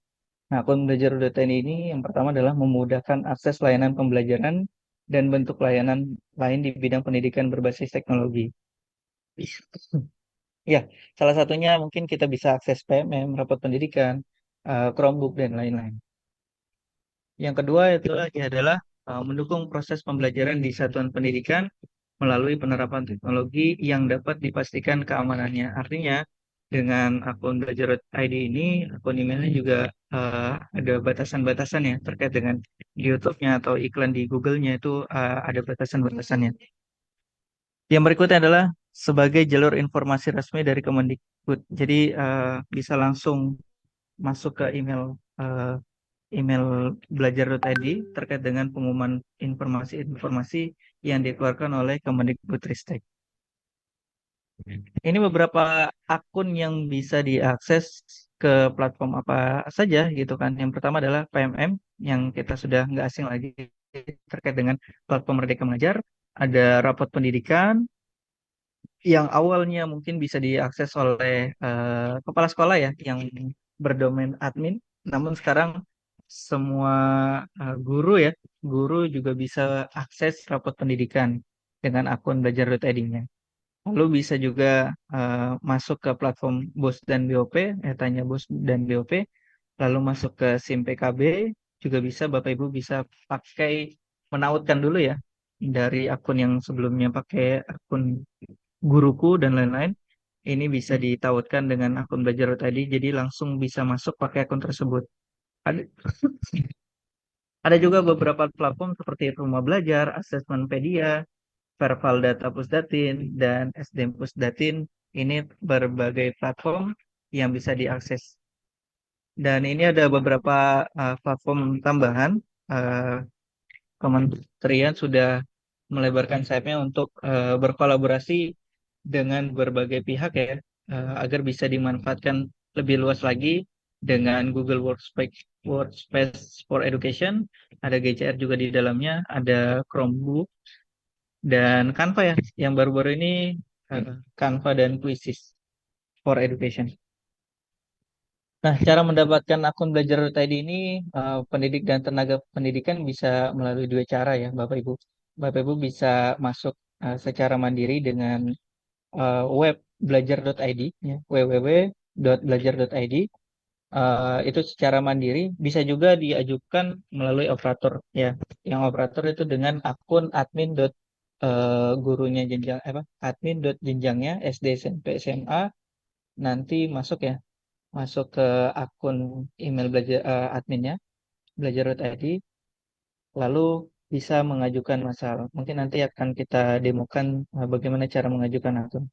Nah, akun belajar.id ini yang pertama adalah memudahkan akses layanan pembelajaran dan bentuk layanan lain di bidang pendidikan berbasis teknologi. Ya, salah satunya mungkin kita bisa akses PMM, rapot pendidikan, Chromebook, dan lain-lain. Yang kedua itu lagi adalah mendukung proses pembelajaran di satuan pendidikan melalui penerapan teknologi yang dapat dipastikan keamanannya. Artinya dengan akun belajar.id ini, akun emailnya juga ada batasan-batasan ya terkait dengan di YouTube-nya atau iklan di Google-nya itu ada batasan-batasannya. Yang berikutnya adalah sebagai jalur informasi resmi dari Kemendikbud. Jadi bisa langsung masuk ke email belajar.id terkait dengan pengumuman informasi-informasi yang dikeluarkan oleh Kemendikbudristek. Ini beberapa akun yang bisa diakses ke platform apa saja gitu kan. Yang pertama adalah PMM yang kita sudah nggak asing lagi terkait dengan platform Merdeka Mengajar. Ada rapot pendidikan yang awalnya mungkin bisa diakses oleh kepala sekolah ya yang berdomain admin, namun sekarang semua guru juga bisa akses rapot pendidikan dengan akun belajar.id-nya. Lalu bisa juga masuk ke platform BOS dan BOP, tanya BOS dan BOP, lalu masuk ke SIM PKB, juga bisa Bapak Ibu bisa pakai menautkan dulu ya dari akun yang sebelumnya pakai akun guruku dan lain-lain. Ini bisa ditautkan dengan akun belajar.id, jadi langsung bisa masuk pakai akun tersebut. Ada, ada juga beberapa platform seperti Rumah Belajar, Asesmenpedia, Verval Data Pusdatin, dan SDM Pusdatin. Ini berbagai platform yang bisa diakses. Dan ini ada beberapa platform tambahan. Kementerian sudah melebarkan sayapnya untuk berkolaborasi dengan berbagai pihak ya, agar bisa dimanfaatkan lebih luas lagi dengan Google Workspace for Education, ada GCR juga di dalamnya, ada Chromebook, dan Canva ya, yang baru-baru ini Canva dan Quizzes for Education. Nah, cara mendapatkan akun belajar.id ini pendidik dan tenaga pendidikan bisa melalui dua cara ya, Bapak Ibu. Bapak Ibu bisa masuk secara mandiri dengan web belajar.id ya, www.belajar.id. Itu secara mandiri, bisa juga diajukan melalui operator ya. Yang operator itu dengan akun gurunya jenjang admin.jenjangnya SD SMP SMA, nanti masuk ya, masuk ke akun email belajar adminnya belajar.id, lalu bisa mengajukan masalah. Mungkin nanti akan kita demokan bagaimana cara mengajukan akun.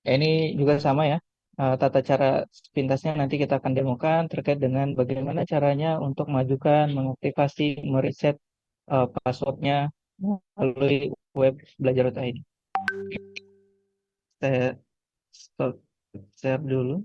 Ini juga sama ya, tata cara sepintasnya nanti kita akan demokan terkait dengan bagaimana caranya untuk mengajukan, mengaktifasi, mereset passwordnya melalui web belajar.id. Saya stop share dulu.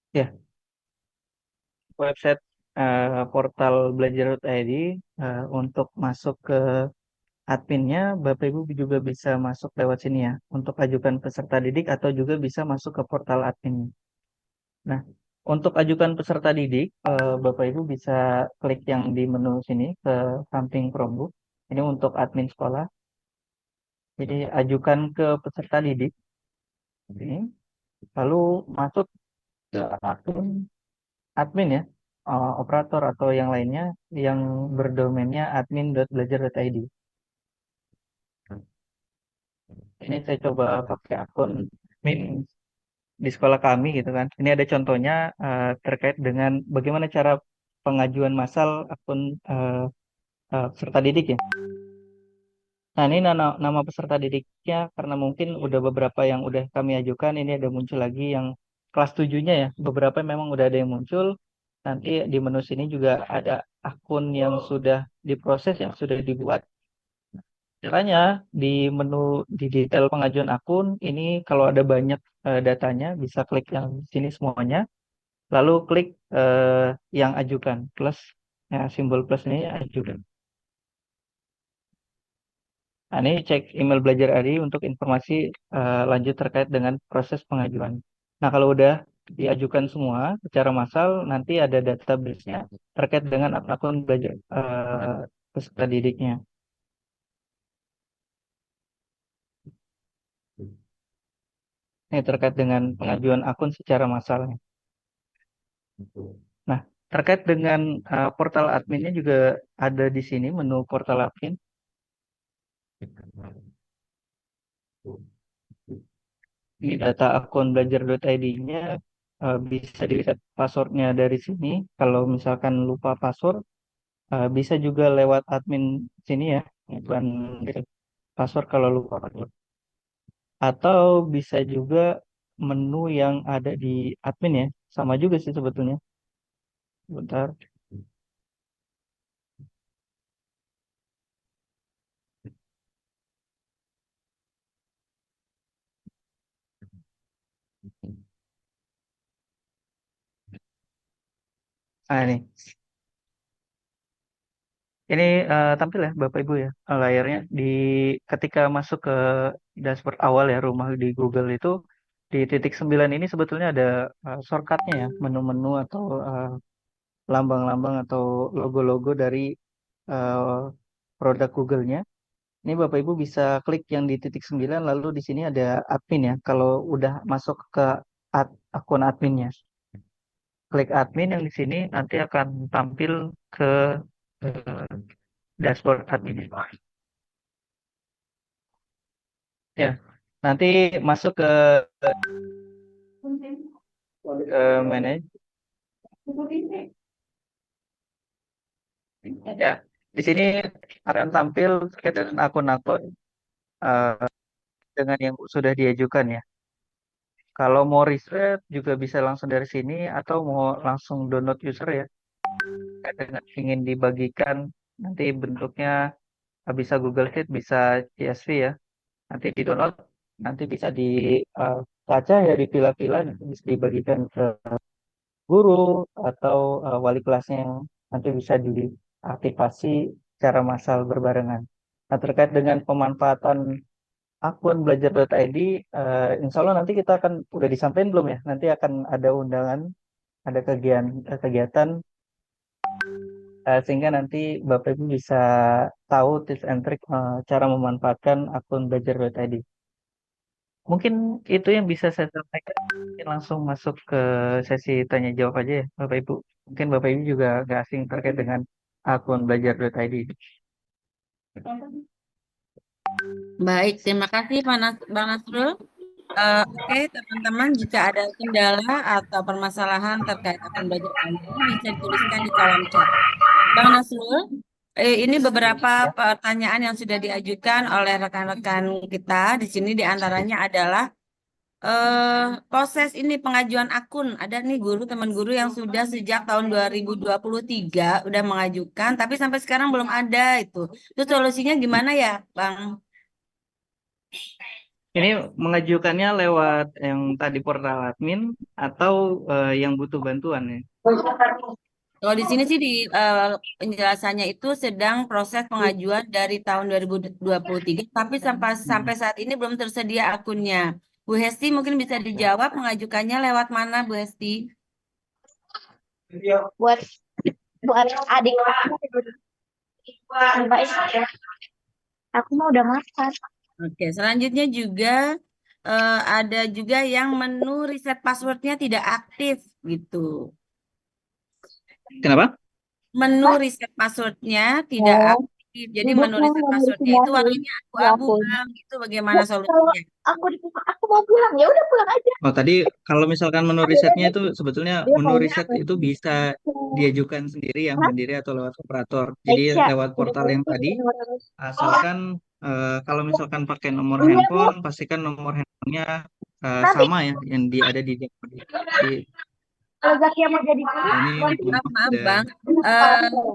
Ya, website portal belajar.id, untuk masuk ke adminnya, Bapak Ibu juga bisa masuk lewat sini ya, untuk ajukan peserta didik atau juga bisa masuk ke portal admin. Nah, untuk ajukan peserta didik, Bapak Ibu bisa klik yang di menu sini ke samping Chromebook. Ini untuk admin sekolah. Jadi ajukan ke peserta didik. Ini. Lalu masuk ke akun admin ya, operator atau yang lainnya yang berdomainnya admin.belajar.id. Ini saya coba pakai akun admin di sekolah kami gitu kan. Ini ada contohnya terkait dengan bagaimana cara pengajuan massal akun peserta didik ya. Nah, ini nama peserta didiknya karena mungkin udah beberapa yang udah kami ajukan, ini ada muncul lagi yang kelas 7-nya ya. Beberapa memang udah ada yang muncul. Nanti di menu sini juga ada akun yang sudah diproses, yang sudah dibuat. Caranya di menu di detail pengajuan akun, ini kalau ada banyak datanya, bisa klik yang di sini semuanya, lalu klik yang ajukan, plus, ya, simbol plus ini ajukan. Nah, ini cek email belajar ARI untuk informasi lanjut terkait dengan proses pengajuan. Nah, kalau udah diajukan semua secara massal, nanti ada database-nya terkait dengan akun belajar peserta didiknya. Ini terkait dengan pengajuan akun secara massalnya. Nah, terkait dengan portal adminnya juga ada di sini menu portal admin. Ini data akun belajar.id-nya bisa dilihat passwordnya dari sini. Kalau misalkan lupa password, bisa juga lewat admin sini ya, bukan password kalau lupa password. Atau bisa juga menu yang ada di admin ya, sama juga sih sebetulnya. Bentar. Ah, ini tampil ya Bapak Ibu ya, layarnya di ketika masuk ke dashboard awal ya rumah di Google itu di titik 9 ini sebetulnya ada shortcutnya ya, menu-menu atau lambang-lambang atau logo-logo dari eh, produk Google-nya. Ini Bapak Ibu bisa klik yang di titik 9 lalu di sini ada admin ya. Kalau udah masuk ke akun adminnya, klik admin yang di sini nanti akan tampil ke eh, dashboard admin. Ya, nanti masuk ke manage. Ya, di sini akan tampil terkait dengan akun-akun eh, dengan yang sudah diajukan ya. Kalau mau riset juga bisa langsung dari sini atau mau langsung download user ya. Dengan ingin dibagikan nanti bentuknya bisa Google Sheet, bisa CSV ya. Nanti di download, nanti bisa dibaca ya, dipilah-pilah, nanti bisa dibagikan ke guru atau wali kelasnya yang nanti bisa diaktifasi secara massal berbarengan. Nah, terkait dengan pemanfaatan akun belajar.id, insya Allah nanti kita akan, udah disampaikan belum ya? Nanti akan ada undangan, ada kegiatan sehingga nanti Bapak Ibu bisa tahu tips and trick cara memanfaatkan akun belajar.id. Mungkin itu yang bisa saya sampaikan. Mungkin langsung masuk ke sesi tanya jawab aja ya Bapak Ibu. Mungkin Bapak Ibu juga nggak asing terkait dengan akun belajar.id. Baik, terima kasih Bang Nasrul. Oke, teman-teman, jika ada kendala atau permasalahan terkait akun belajar ID bisa dituliskan di kolom chat. Bang Nasrul, ini beberapa pertanyaan yang sudah diajukan oleh rekan-rekan kita di sini, diantaranya adalah proses ini pengajuan akun. Ada nih teman guru yang sudah sejak tahun 2023 udah mengajukan, tapi sampai sekarang belum ada itu. Itu solusinya gimana ya, Bang? Ini mengajukannya lewat yang tadi portal admin atau yang butuh bantuan ya? Kalau di sini sih di penjelasannya itu sedang proses pengajuan dari tahun 2023, tapi sampai saat ini belum tersedia akunnya. Bu Hesti mungkin bisa dijawab mengajukannya lewat mana, Bu Hesti? buat buat adik aku. Mbak, aku mah udah makan. Oke, selanjutnya juga ada juga yang menu reset passwordnya tidak aktif gitu. Kenapa? Menu reset passwordnya tidak Oh, aktif. Jadi duduk menu yang reset nggak passwordnya itu dipindahin warnanya di abu-abu, akun. Bang. Itu Ya, bagaimana kalau solusinya? aku mau pulang, ya udah pulang aja. Oh, tadi kalau misalkan menu risetnya itu sebetulnya Dia menu maunya riset apa itu sih? bisa diajukan sendiri ya Hah? mandiri atau lewat operator. Jadi Aisyah, lewat udah portal yang berhenti tadi, di nomor terus. asalkan Kalau misalkan pakai nomor Iya, Bu. handphone, pastikan nomor handphonenya Nanti sama ya yang ada di kalau Zakia mau jadi guru, Nah, ini nanti mohon maaf Maaf ada Bang,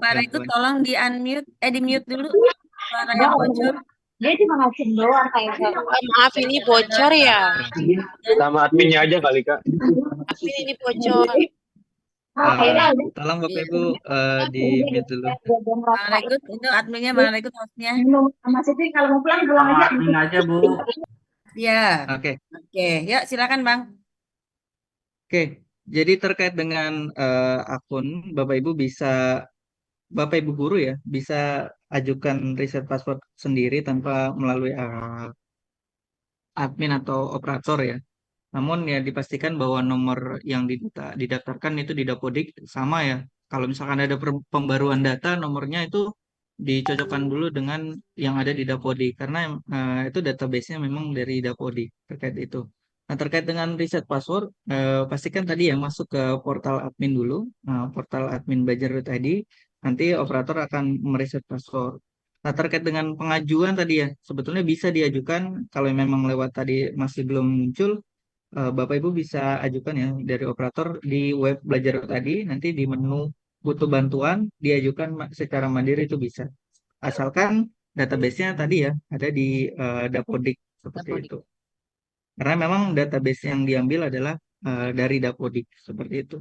Pak Rekut gangguan. tolong di mute dulu suaranya bocor. dia cuma ngacin doang kayak Maaf ini bocor ya. Sama adminnya aja kali Kak. Admin ini bocor. Tolong Bapak Ibu di mute dulu. Bang Rekut itu adminnya, Bang Rekut hostnya. Mas itu kalau mau pulang pulang aja. Admin aja, Bu. Ya, Oke. oke, yuk silakan Bang. Oke, jadi terkait dengan akun Bapak Ibu guru ya bisa ajukan reset password sendiri tanpa melalui admin atau operator ya. Namun ya dipastikan bahwa nomor yang didaftarkan itu di Dapodik sama ya. Kalau misalkan ada pembaruan data, nomornya itu dicocokkan dulu dengan yang ada di Dapodik karena itu database-nya memang dari Dapodik terkait itu. Nah, terkait dengan reset password, pastikan tadi ya masuk ke portal admin dulu, portal admin Belajar.id, nanti operator akan mereset password. Nah, terkait dengan pengajuan tadi ya, sebetulnya bisa diajukan kalau memang lewat tadi masih belum muncul, Bapak Ibu bisa ajukan ya dari operator di web Belajar tadi, nanti di menu butuh bantuan, diajukan secara mandiri itu bisa. Asalkan database-nya tadi ya ada di Dapodik seperti itu. Karena memang database yang diambil adalah dari Dapodik seperti itu.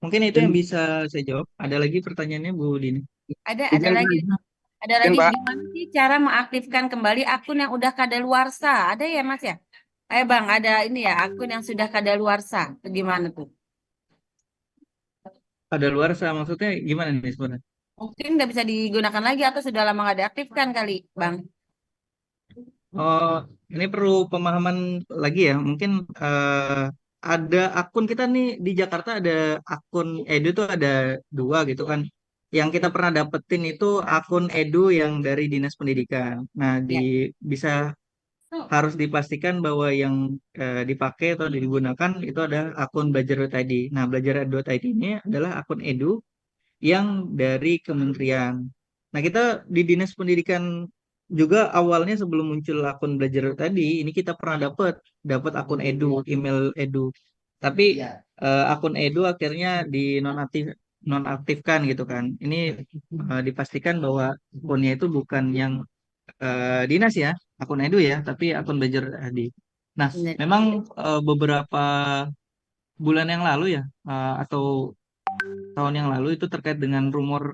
Mungkin itu yang bisa saya jawab. Ada lagi pertanyaannya Bu Dini? Ada Izin, lagi. Pak. Ada Izin, lagi Pak. gimana sih cara mengaktifkan kembali akun yang udah kadaluarsa? Ada ya Mas ya? Ayo Bang, ada ini ya akun yang sudah kadaluarsa. Gimana tuh? Ada luar maksudnya gimana nih sebenarnya? Mungkin nggak bisa digunakan lagi atau sudah lama nggak diaktifkan kali, Bang. Oh, ini perlu pemahaman lagi ya. Mungkin ada akun kita nih di Jakarta ada akun Edu tuh ada 2 gitu kan. Yang kita pernah dapetin itu akun Edu yang dari Dinas Pendidikan. Nah, Ya. bisa harus dipastikan bahwa yang dipakai atau digunakan itu ada akun belajar.id. Nah, belajar.id ini adalah akun Edu yang dari kementerian. Nah, kita di Dinas Pendidikan juga awalnya sebelum muncul akun belajar tadi, ini kita pernah dapat akun Edu, email Edu. Tapi akun Edu akhirnya nonaktifkan gitu kan. Ini dipastikan bahwa akunnya itu bukan yang dinas ya, akun Edu ya, tapi akun belajar tadi. Nah, Benar. memang beberapa bulan yang lalu ya, atau tahun yang lalu itu terkait dengan rumor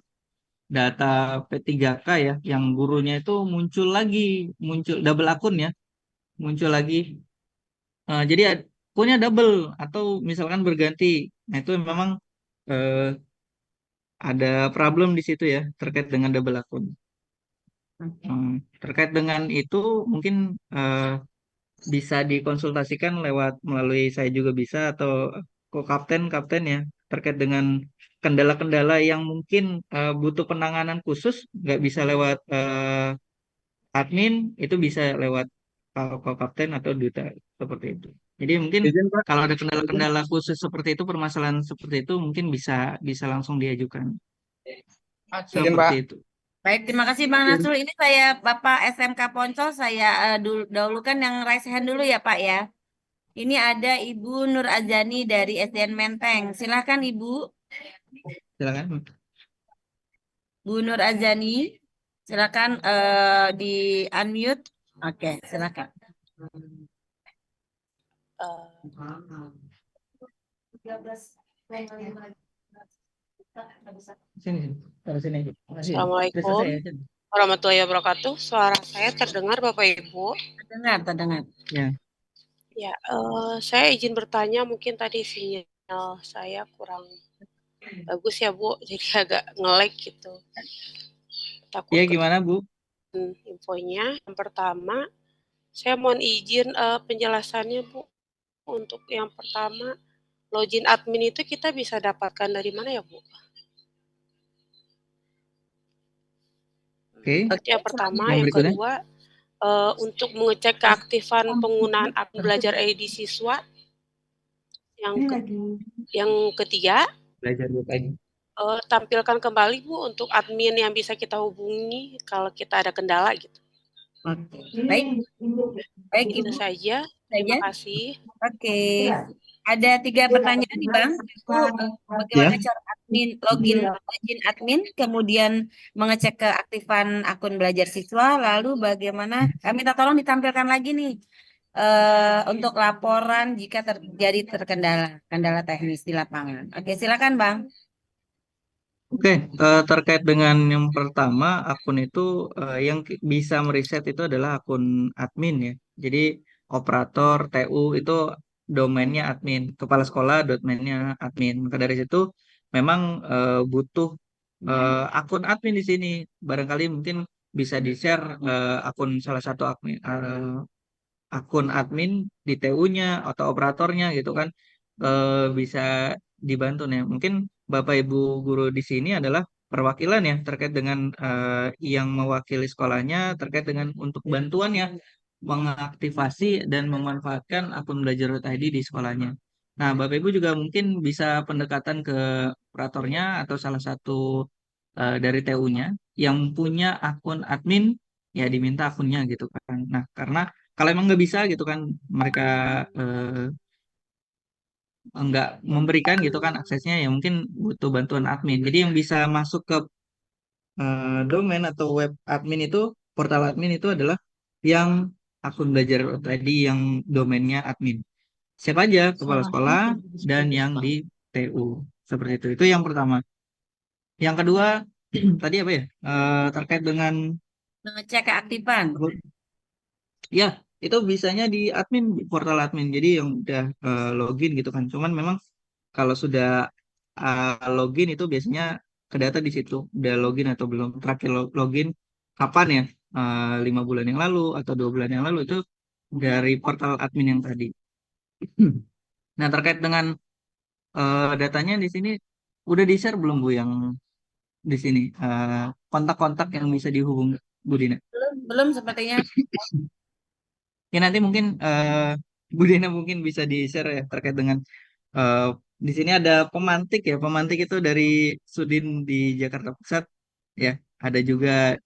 data P3K ya, yang gurunya itu muncul double akun ya, muncul lagi. Jadi akunnya double atau misalkan berganti. Nah itu memang eh, ada problem di situ ya terkait dengan double akun. Terkait dengan itu mungkin bisa dikonsultasikan melalui saya juga bisa atau ke kapten ya terkait dengan kendala-kendala yang mungkin butuh penanganan khusus nggak bisa lewat admin itu bisa lewat kapten atau duta seperti itu. Jadi mungkin Izin, Pak. kalau ada kendala-kendala khusus seperti itu permasalahan seperti itu mungkin bisa langsung diajukan Oke. Izin, Pak. seperti itu. Baik, terima kasih Bang Nasrul. Ini saya Bapak SMK Poncol, saya dahulukan yang raise hand dulu ya Pak ya. Ini ada Ibu Nur Azani dari SDN Menteng. Silakan Ibu. Silakan. Bu Nur Azani, silakan di unmute. Oke, silakan. Sini, taruh sini aja. Assalamualaikum Udah selesai ya? warahmatullahi wabarakatuh. Suara saya terdengar Bapak Ibu? Terdengar. Ya. Ya, saya izin bertanya, mungkin tadi sinyal saya kurang bagus ya Bu, jadi agak nge-lag gitu. Takut Ya gimana Bu? infonya. Yang pertama, saya mohon izin penjelasannya Bu. Untuk yang pertama, login admin itu kita bisa dapatkan dari mana ya Bu? Oke. Itu yang pertama. Yang Yang berikutnya? kedua, untuk mengecek keaktifan penggunaan akun belajar ID siswa. Yang ketiga, Belajar.id. tampilkan kembali Bu untuk admin yang bisa kita hubungi kalau kita ada kendala gitu. Oke, baik, baik Itu Ibu saja. saja. Terima kasih. Oke, ada 3 pertanyaan nih Bang. Itu Ya, bagaimana cara login admin, kemudian mengecek keaktifan akun belajar siswa, lalu bagaimana minta tolong ditampilkan lagi nih untuk laporan jika terjadi kendala teknis di lapangan. Oke, silakan Bang. oke. Terkait dengan yang pertama, akun itu yang bisa mereset itu adalah akun admin ya. Jadi operator TU itu domainnya admin, kepala sekolah domainnya admin. Maka dari situ memang butuh akun admin di sini. Barangkali mungkin bisa di-share akun salah satu akun admin di TU-nya atau operatornya gitu kan, bisa dibantu nih. Mungkin Bapak Ibu guru di sini adalah perwakilan ya terkait dengan yang mewakili sekolahnya terkait dengan untuk bantuannya mengaktifasi dan memanfaatkan akun belajar.id di sekolahnya. Nah, Bapak Ibu juga mungkin bisa pendekatan ke operatornya atau salah satu dari TU-nya yang punya akun admin, ya diminta akunnya gitu kan. Nah, karena kalau emang nggak bisa gitu kan, mereka nggak memberikan gitu kan aksesnya, ya mungkin butuh bantuan admin. Jadi yang bisa masuk ke domain atau web admin itu, portal admin itu adalah yang akun belajar tadi yang domainnya admin. Siapa aja kepala sekolah dan yang di TU. Seperti itu. Itu yang pertama. Yang kedua, tadi apa ya? Terkait dengan Mengecek keaktifan. ya, itu bisanya di admin, di portal admin. Jadi yang udah login gitu kan. Cuman memang kalau sudah login itu biasanya ke data di situ. Udah login atau belum. Terakhir login kapan ya? 5 bulan yang lalu atau 2 bulan yang lalu itu dari portal admin yang tadi. Nah, terkait dengan datanya di sini udah di-share belum Bu yang di sini? Kontak-kontak yang bisa dihubungi Bu Dina. Belum sepertinya. Ya nanti mungkin Bu Dina mungkin bisa di-share ya terkait dengan eh, di sini ada pemantik ya. Pemantik itu dari Sudin di Jakarta Pusat ya. Ada juga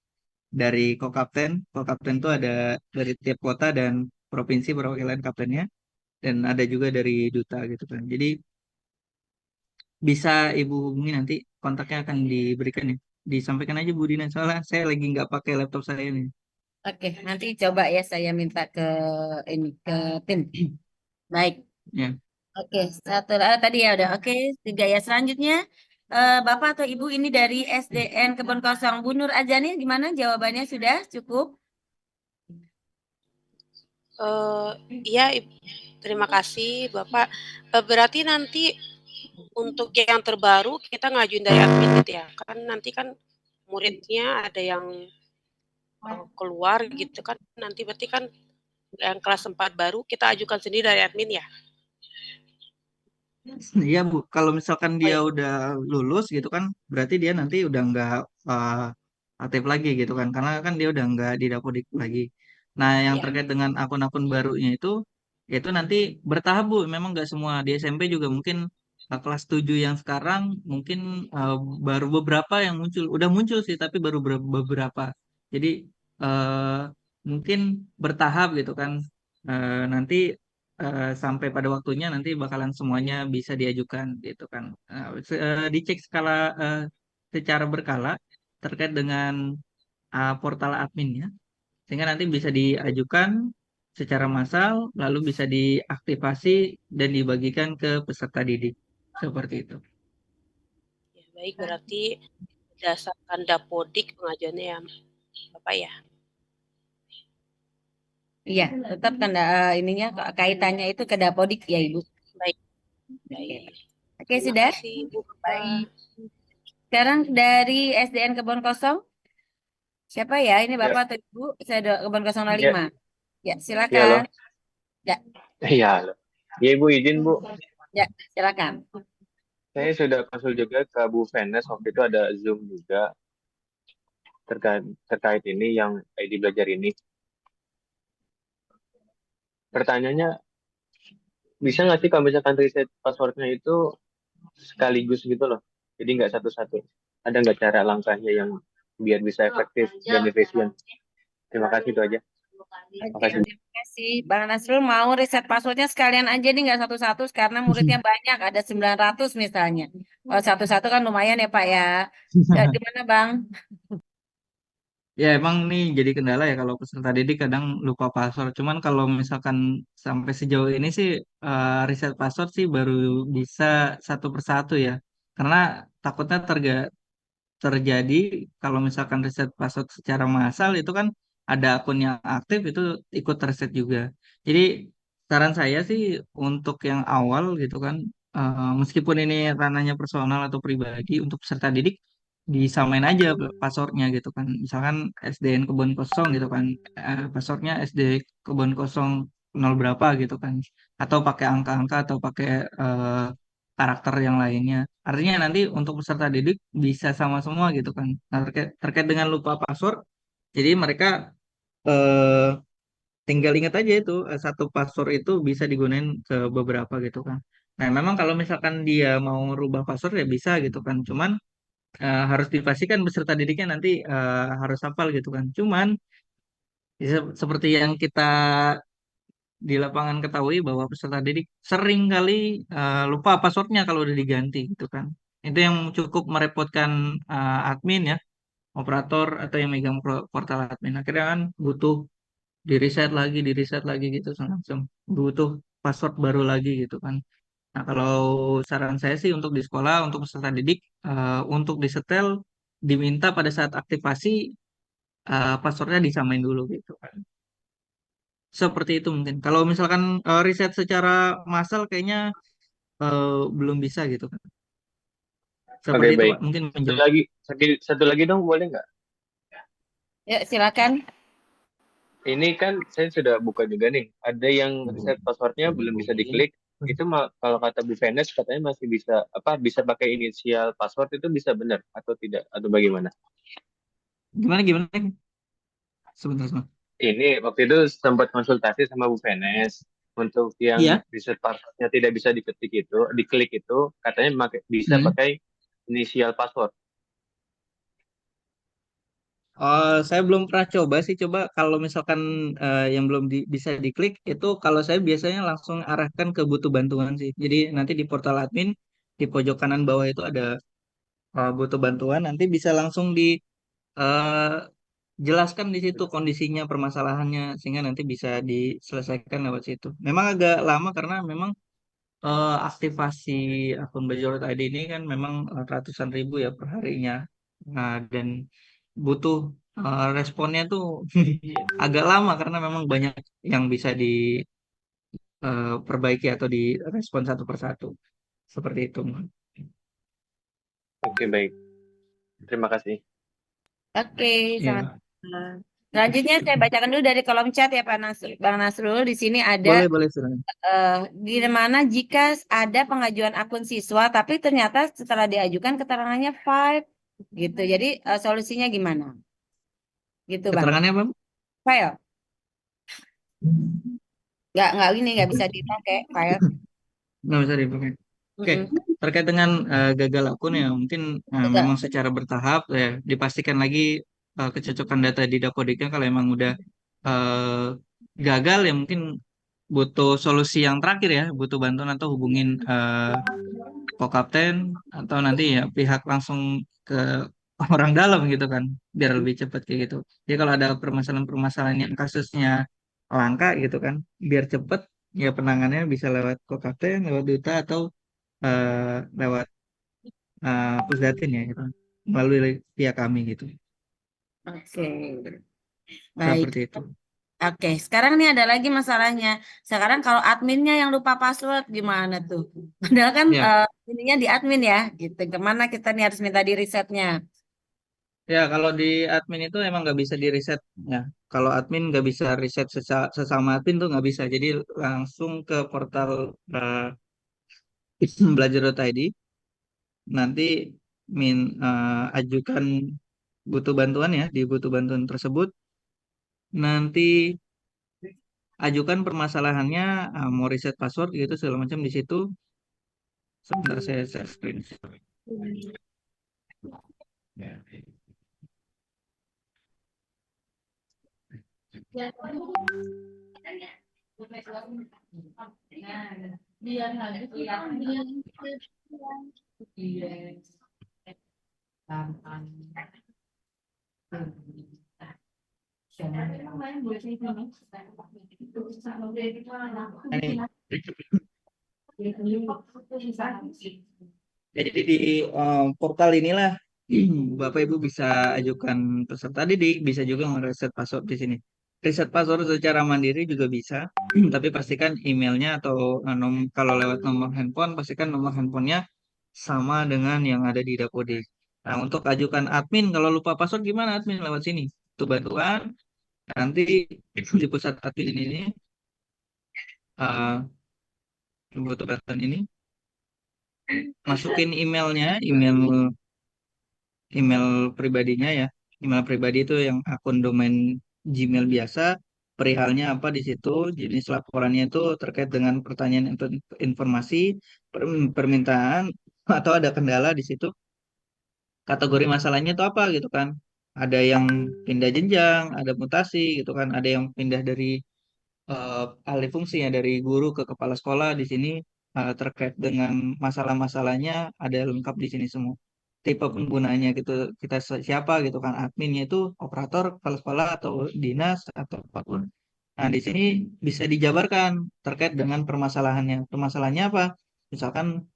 dari Kokapten. Kokapten itu ada dari tiap kota dan provinsi perwakilan kaptennya, dan ada juga dari duta gitu kan. Jadi bisa Ibu hubungi, nanti kontaknya akan diberikan ya. Disampaikan aja Bu Dina, soalnya saya lagi nggak pakai laptop saya nih. Oke, nanti coba ya saya minta ke ini ke tim. Baik. Ya. Oke, satu tadi ya udah. Oke, 3 ya. Selanjutnya, Bapak atau Ibu ini dari SDN Kebon Kosong, Bu Nur Ajani, gimana jawabannya sudah cukup? Iya, terima kasih Bapak. Berarti nanti untuk yang terbaru kita ngajuin dari admin gitu ya. Kan nanti kan muridnya ada yang keluar gitu kan. Nanti berarti kan yang kelas 4 baru kita ajukan sendiri dari admin ya. Iya Bu, kalau misalkan Oh dia ya, udah lulus gitu kan, berarti dia nanti udah nggak aktif lagi gitu kan, karena kan dia udah nggak di Dapodik lagi. Nah, yang ya. terkait dengan akun-akun barunya itu nanti bertahap Bu, memang nggak semua. Di SMP juga mungkin kelas 7 yang sekarang mungkin eh, baru beberapa yang muncul, udah muncul sih, tapi baru beberapa. Jadi eh, mungkin bertahap gitu kan. Nanti sampai pada waktunya nanti bakalan semuanya bisa diajukan gitu kan. Dicek secara berkala terkait dengan portal adminnya, sehingga nanti bisa diajukan secara massal, lalu bisa diaktifasi dan dibagikan ke peserta didik seperti itu. Ya, baik berarti berdasarkan Dapodik pengajuannya ya Bapak ya. Iya, tetap ininya kaitannya itu ke Dapodik ya, Ibu. Baik, Oke, baik. Oke, Terima sudah. kasih Bu Bapak. Baik. Sekarang dari SDN Kebon Kosong, siapa ya? Ini Ya, Bapak atau Ibu? Saya ada Kebon ya, 05. Ya, ya silakan. loh. Ya, Iya loh. Ya Ibu izin Bu, ya, silakan. saya sudah konsul juga ke Bu Venes, waktu itu ada Zoom juga terkait terkait ini yang ID belajar ini. Pertanyaannya, bisa nggak sih kalau misalkan reset passwordnya itu sekaligus gitu loh, jadi nggak satu-satu? Ada nggak cara langkahnya yang biar bisa efektif dan efisien? Terima kasih itu aja. Oke, Makasih. terima kasih. Bang Nasrul mau riset passwordnya sekalian aja nih, nggak satu-satu karena muridnya banyak, ada 900 misalnya. Kalau satu-satu kan lumayan ya Pak ya. Gimana Bang? Ya emang nih jadi kendala ya kalau peserta didik kadang lupa password. Cuman kalau misalkan sampai sejauh ini sih riset password sih baru bisa satu persatu ya. Karena takutnya terjadi kalau misalkan riset password secara massal itu kan ada akun yang aktif itu ikut terset juga. Jadi saran saya sih untuk yang awal gitu kan, meskipun ini ranahnya personal atau pribadi untuk peserta didik disamain aja passwordnya gitu kan. Misalkan SDN Kebon Kosong gitu kan, passwordnya SD Kebon Kosong nol berapa gitu kan, atau pakai angka-angka atau pakai eh, karakter yang lainnya. Artinya nanti untuk peserta didik bisa sama semua gitu kan. Nah, terkait dengan lupa password, jadi mereka eh, tinggal ingat aja itu satu password itu bisa digunain ke beberapa gitu kan. Nah, memang kalau misalkan dia mau rubah password ya bisa gitu kan. Cuman harus dipastikan peserta didiknya nanti harus hafal gitu kan. Cuman seperti yang kita di lapangan ketahui bahwa peserta didik sering kali lupa passwordnya kalau udah diganti gitu kan. Itu yang cukup merepotkan admin ya, operator atau yang megang portal admin. Akhirnya kan butuh di reset lagi gitu langsung. Butuh password baru lagi gitu kan. Nah, kalau saran saya sih untuk di sekolah, untuk peserta didik, untuk disetel, diminta pada saat aktivasi, passwordnya disamain dulu gitu kan. Seperti itu mungkin. Kalau misalkan riset secara massal kayaknya belum bisa gitu kan. Oke, Seperti itu baik. Pak, mungkin Satu menjawab. lagi, satu lagi dong, boleh nggak? Ya, silakan. Ini kan saya sudah buka juga nih. Ada yang reset passwordnya belum bisa diklik. Itu kalau kata Bu Venes katanya masih bisa bisa pakai inisial password itu bisa benar atau tidak atau bagaimana? Gimana gimana? Sebentar, sebentar. Ini waktu itu sempat konsultasi sama Bu Venes untuk yang Iya. reset passwordnya tidak bisa diklik itu katanya bisa Hmm. pakai inisial password. Saya belum pernah coba sih. Coba kalau misalkan yang belum bisa diklik itu kalau saya biasanya langsung arahkan ke butuh bantuan sih. Jadi nanti di portal admin di pojok kanan bawah itu ada butuh bantuan. Nanti bisa langsung dijelaskan di situ kondisinya, permasalahannya sehingga nanti bisa diselesaikan lewat situ. Memang agak lama karena memang aktivasi akun Bajorot ID ini kan memang ratusan ribu ya per harinya. Nah, dan butuh responnya tuh agak lama karena memang banyak yang bisa diperbaiki atau direspon satu persatu. Seperti itu. Oke, baik. Terima kasih. Oke, sama. Ya, Selanjutnya saya bacakan dulu dari kolom chat ya Pak Nasrul. Bang Nasrul, di sini ada boleh boleh silakan. di mana jika ada pengajuan akun siswa tapi ternyata setelah diajukan keterangannya five gitu. Jadi solusinya gimana? Gitu Bang. Keterangannya Bang? File. Nggak bisa dipakai file. Nggak bisa dipakai. Oke, Mm-mm. terkait dengan gagal akun ya mungkin Betul. memang secara bertahap ya dipastikan lagi kecocokan data di Dapodiknya kalau emang udah eh, gagal ya mungkin butuh solusi yang terakhir ya, butuh bantuan atau hubungin Kapten atau nanti ya pihak langsung ke orang dalam gitu kan, biar lebih cepat kayak gitu. Jadi kalau ada permasalahan-permasalahan yang kasusnya langka gitu kan, biar cepat ya penanganannya bisa lewat Kapten, lewat duta atau lewat pusdatin ya gitu, melalui pihak kami gitu. Oke. Baik. Seperti itu. Oke, sekarang nih ada lagi masalahnya. Sekarang kalau adminnya yang lupa password gimana tuh? Padahal kan Ya, ininya di admin ya, gitu. Kemana kita nih harus minta di resetnya? ya kalau di admin itu emang nggak bisa di reset ya. Kalau admin nggak bisa reset sesama admin tuh nggak bisa. Jadi langsung ke portal belajar.id nanti ajukan butuh bantuan ya di butuh bantuan tersebut. Nanti ajukan permasalahannya, mau reset password gitu segala macam di situ. Sebentar saya share screen. Ini. Ya, jadi di portal inilah Bapak Ibu bisa ajukan peserta didik, bisa juga mereset password di sini. Reset password secara mandiri juga bisa, tapi pastikan emailnya atau kalau lewat nomor handphone, pastikan nomor handphonenya sama dengan yang ada di Dapodik. Nah, untuk ajukan admin, kalau lupa password gimana admin lewat sini? Itu bantuan, nanti di pusat admin ini, uh, butuh bantuan ini, masukin emailnya, email pribadinya ya. Email pribadi itu yang akun domain Gmail biasa, perihalnya apa di situ, jenis laporannya itu terkait dengan pertanyaan informasi, permintaan atau ada kendala di situ. Kategori masalahnya itu apa gitu kan? Ada yang pindah jenjang, ada mutasi gitu kan, ada yang pindah dari alih fungsi ya dari guru ke kepala sekolah di sini terkait dengan masalah-masalahnya ada lengkap di sini semua. Tipe penggunanya gitu kita siapa gitu kan adminnya itu operator kepala sekolah atau dinas atau apapun. Nah di sini bisa dijabarkan terkait dengan permasalahannya. Permasalahannya apa? Misalkan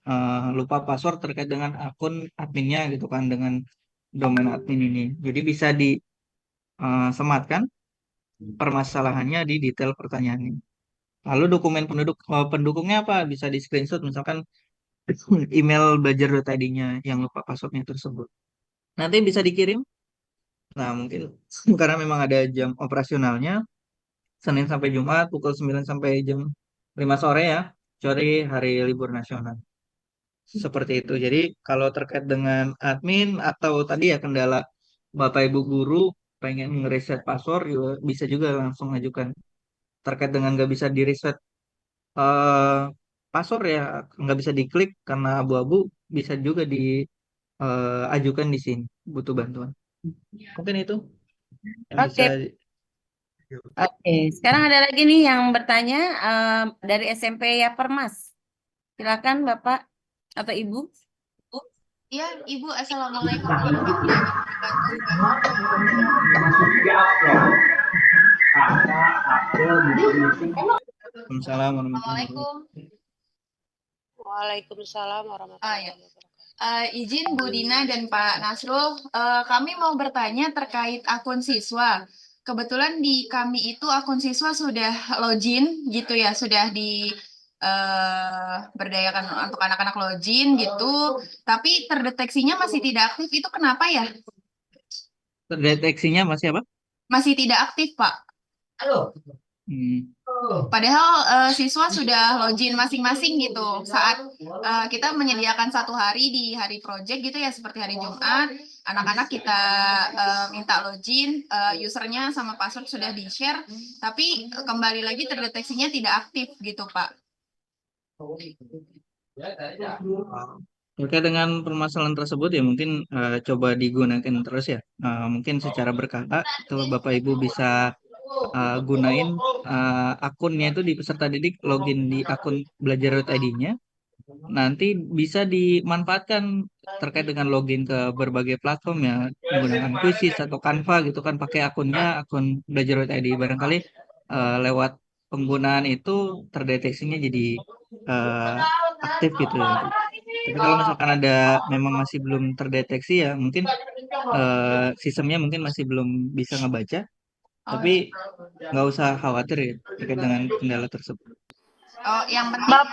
lupa password terkait dengan akun adminnya gitu kan dengan domain admin ini. Jadi bisa disematkan permasalahannya di detail pertanyaannya. Lalu dokumen pendukungnya apa? Bisa di screenshot misalkan email belajar.id-nya yang lupa passwordnya tersebut. Nanti bisa dikirim. Nah, mungkin karena memang ada jam operasionalnya Senin sampai Jumat pukul 9 sampai jam 5 sore ya, kecuali hari libur nasional. Seperti itu. Jadi kalau terkait dengan admin atau tadi ya kendala Bapak Ibu guru pengen ngereset password juga bisa juga langsung ajukan. Terkait dengan nggak bisa di reset eh password ya nggak bisa diklik karena abu-abu bisa juga diajukan di sini butuh bantuan mungkin itu yang bisa Oke, oke. Sekarang ada lagi nih yang bertanya dari SMP ya Permas. Silakan Bapak atau Ibu. Ya, Ibu, Assalamualaikum warahmatullahi wabarakatuh. Waalaikumsalam warahmatullahi Assalamualaikum. Waalaikumsalam ya. warahmatullahi wabarakatuh. Izin Bu Dina dan Pak Nasrul, kami mau bertanya terkait akun siswa. Kebetulan di kami itu akun siswa sudah login gitu ya, sudah berdayakan untuk anak-anak login gitu, tapi terdeteksinya masih tidak aktif. Itu kenapa ya? terdeteksinya masih apa Masih tidak aktif, Pak. Padahal siswa sudah login masing-masing gitu. Saat kita menyediakan satu hari di hari project gitu ya, seperti hari Jumat, anak-anak kita minta login, usernya sama password sudah di-share, tapi kembali lagi terdeteksinya tidak aktif gitu, Pak. terkait dengan permasalahan tersebut ya mungkin coba digunakan terus ya mungkin secara berkala itu Bapak Ibu bisa gunain akunnya itu di peserta didik login di akun belajar.id-nya nanti bisa dimanfaatkan terkait dengan login ke berbagai platform ya menggunakan Quizzes atau Canva gitu kan pakai akunnya akun belajar.id barangkali lewat penggunaan itu terdeteksinya jadi eh, aktif gitu ya. Tapi kalau misalkan ada memang masih belum terdeteksi ya mungkin sistemnya mungkin masih belum bisa ngebaca tapi nggak usah khawatir ya terkait dengan kendala tersebut. Oh, yang penting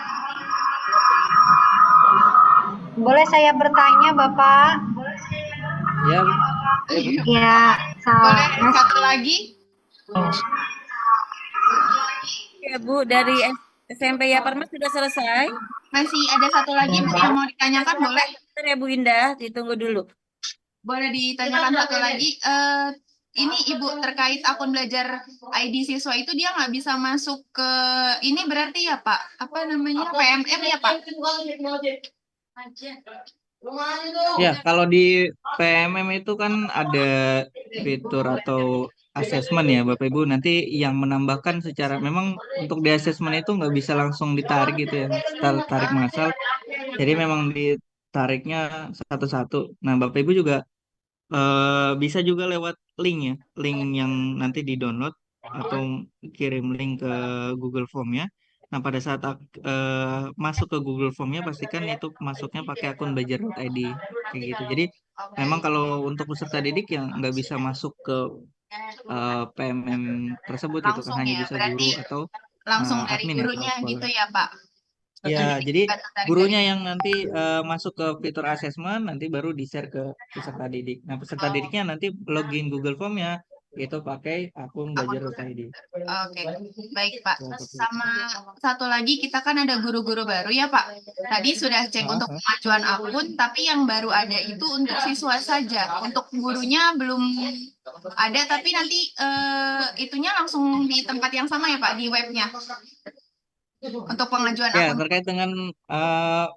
Boleh saya bertanya, Bapak? Ya, Ya, boleh satu lagi? Ya Bu, dari SMP ya Permas sudah selesai. Masih ada satu lagi Bu yang mau ditanyakan, boleh? Bentar ya Bu Indah, ditunggu dulu. Boleh ditanyakan satu lagi. Ini Ibu terkait akun belajar ID siswa itu dia nggak bisa masuk ke ini berarti ya Pak? Apa namanya? PMM ya Pak? Ya, kalau di PMM itu kan ada fitur atau asesmen ya Bapak Ibu. Nanti yang menambahkan secara memang untuk di asesmen itu nggak bisa langsung ditarik gitu ya, tarik massal. Jadi memang ditariknya satu-satu. Nah, Bapak Ibu juga bisa juga lewat link ya, link yang nanti di-download atau kirim link ke Google Form-nya. Nah, pada saat masuk ke Google Form-nya, pastikan itu masuknya pakai akun belajar.id kayak gitu. Jadi memang kalau untuk peserta didik yang nggak bisa masuk ke PMM tersebut gitu kan, Langsung hanya ya, bisa berarti guru atau langsung dari admin ya kepala gurunya sekolah. gitu ya Pak. Ya, Jadi jadi nggak tertarik dari gurunya yang nanti masuk ke fitur asesmen, nanti baru di-share ke peserta didik. Nah, peserta didiknya nanti login Google Form-nya, itu pakai akun akun. belajar.id. Oke, baik Pak. Ya, seperti itu. Sama satu lagi kita kan ada guru-guru baru ya Pak. Tadi sudah cek Ah, untuk ah. pengajuan akun, tapi yang baru ada itu untuk siswa saja. Untuk gurunya belum ada, tapi nanti itunya langsung di tempat yang sama ya Pak, di webnya. Untuk pengajuan Ya, akun. terkait dengan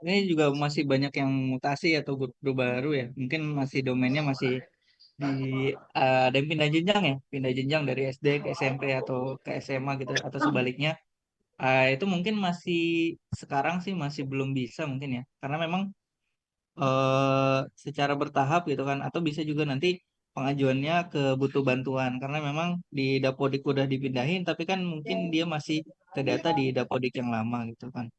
ini juga masih banyak yang mutasi atau guru baru ya. Mungkin masih domainnya masih di ada yang pindah jenjang ya, pindah jenjang dari SD ke SMP atau ke SMA gitu atau sebaliknya. Itu mungkin masih sekarang sih masih belum bisa mungkin ya, karena memang secara bertahap gitu kan, atau bisa juga nanti pengajuannya ke butuh bantuan karena memang di Dapodik udah dipindahin, tapi kan mungkin dia masih terdata di Dapodik yang lama gitu kan.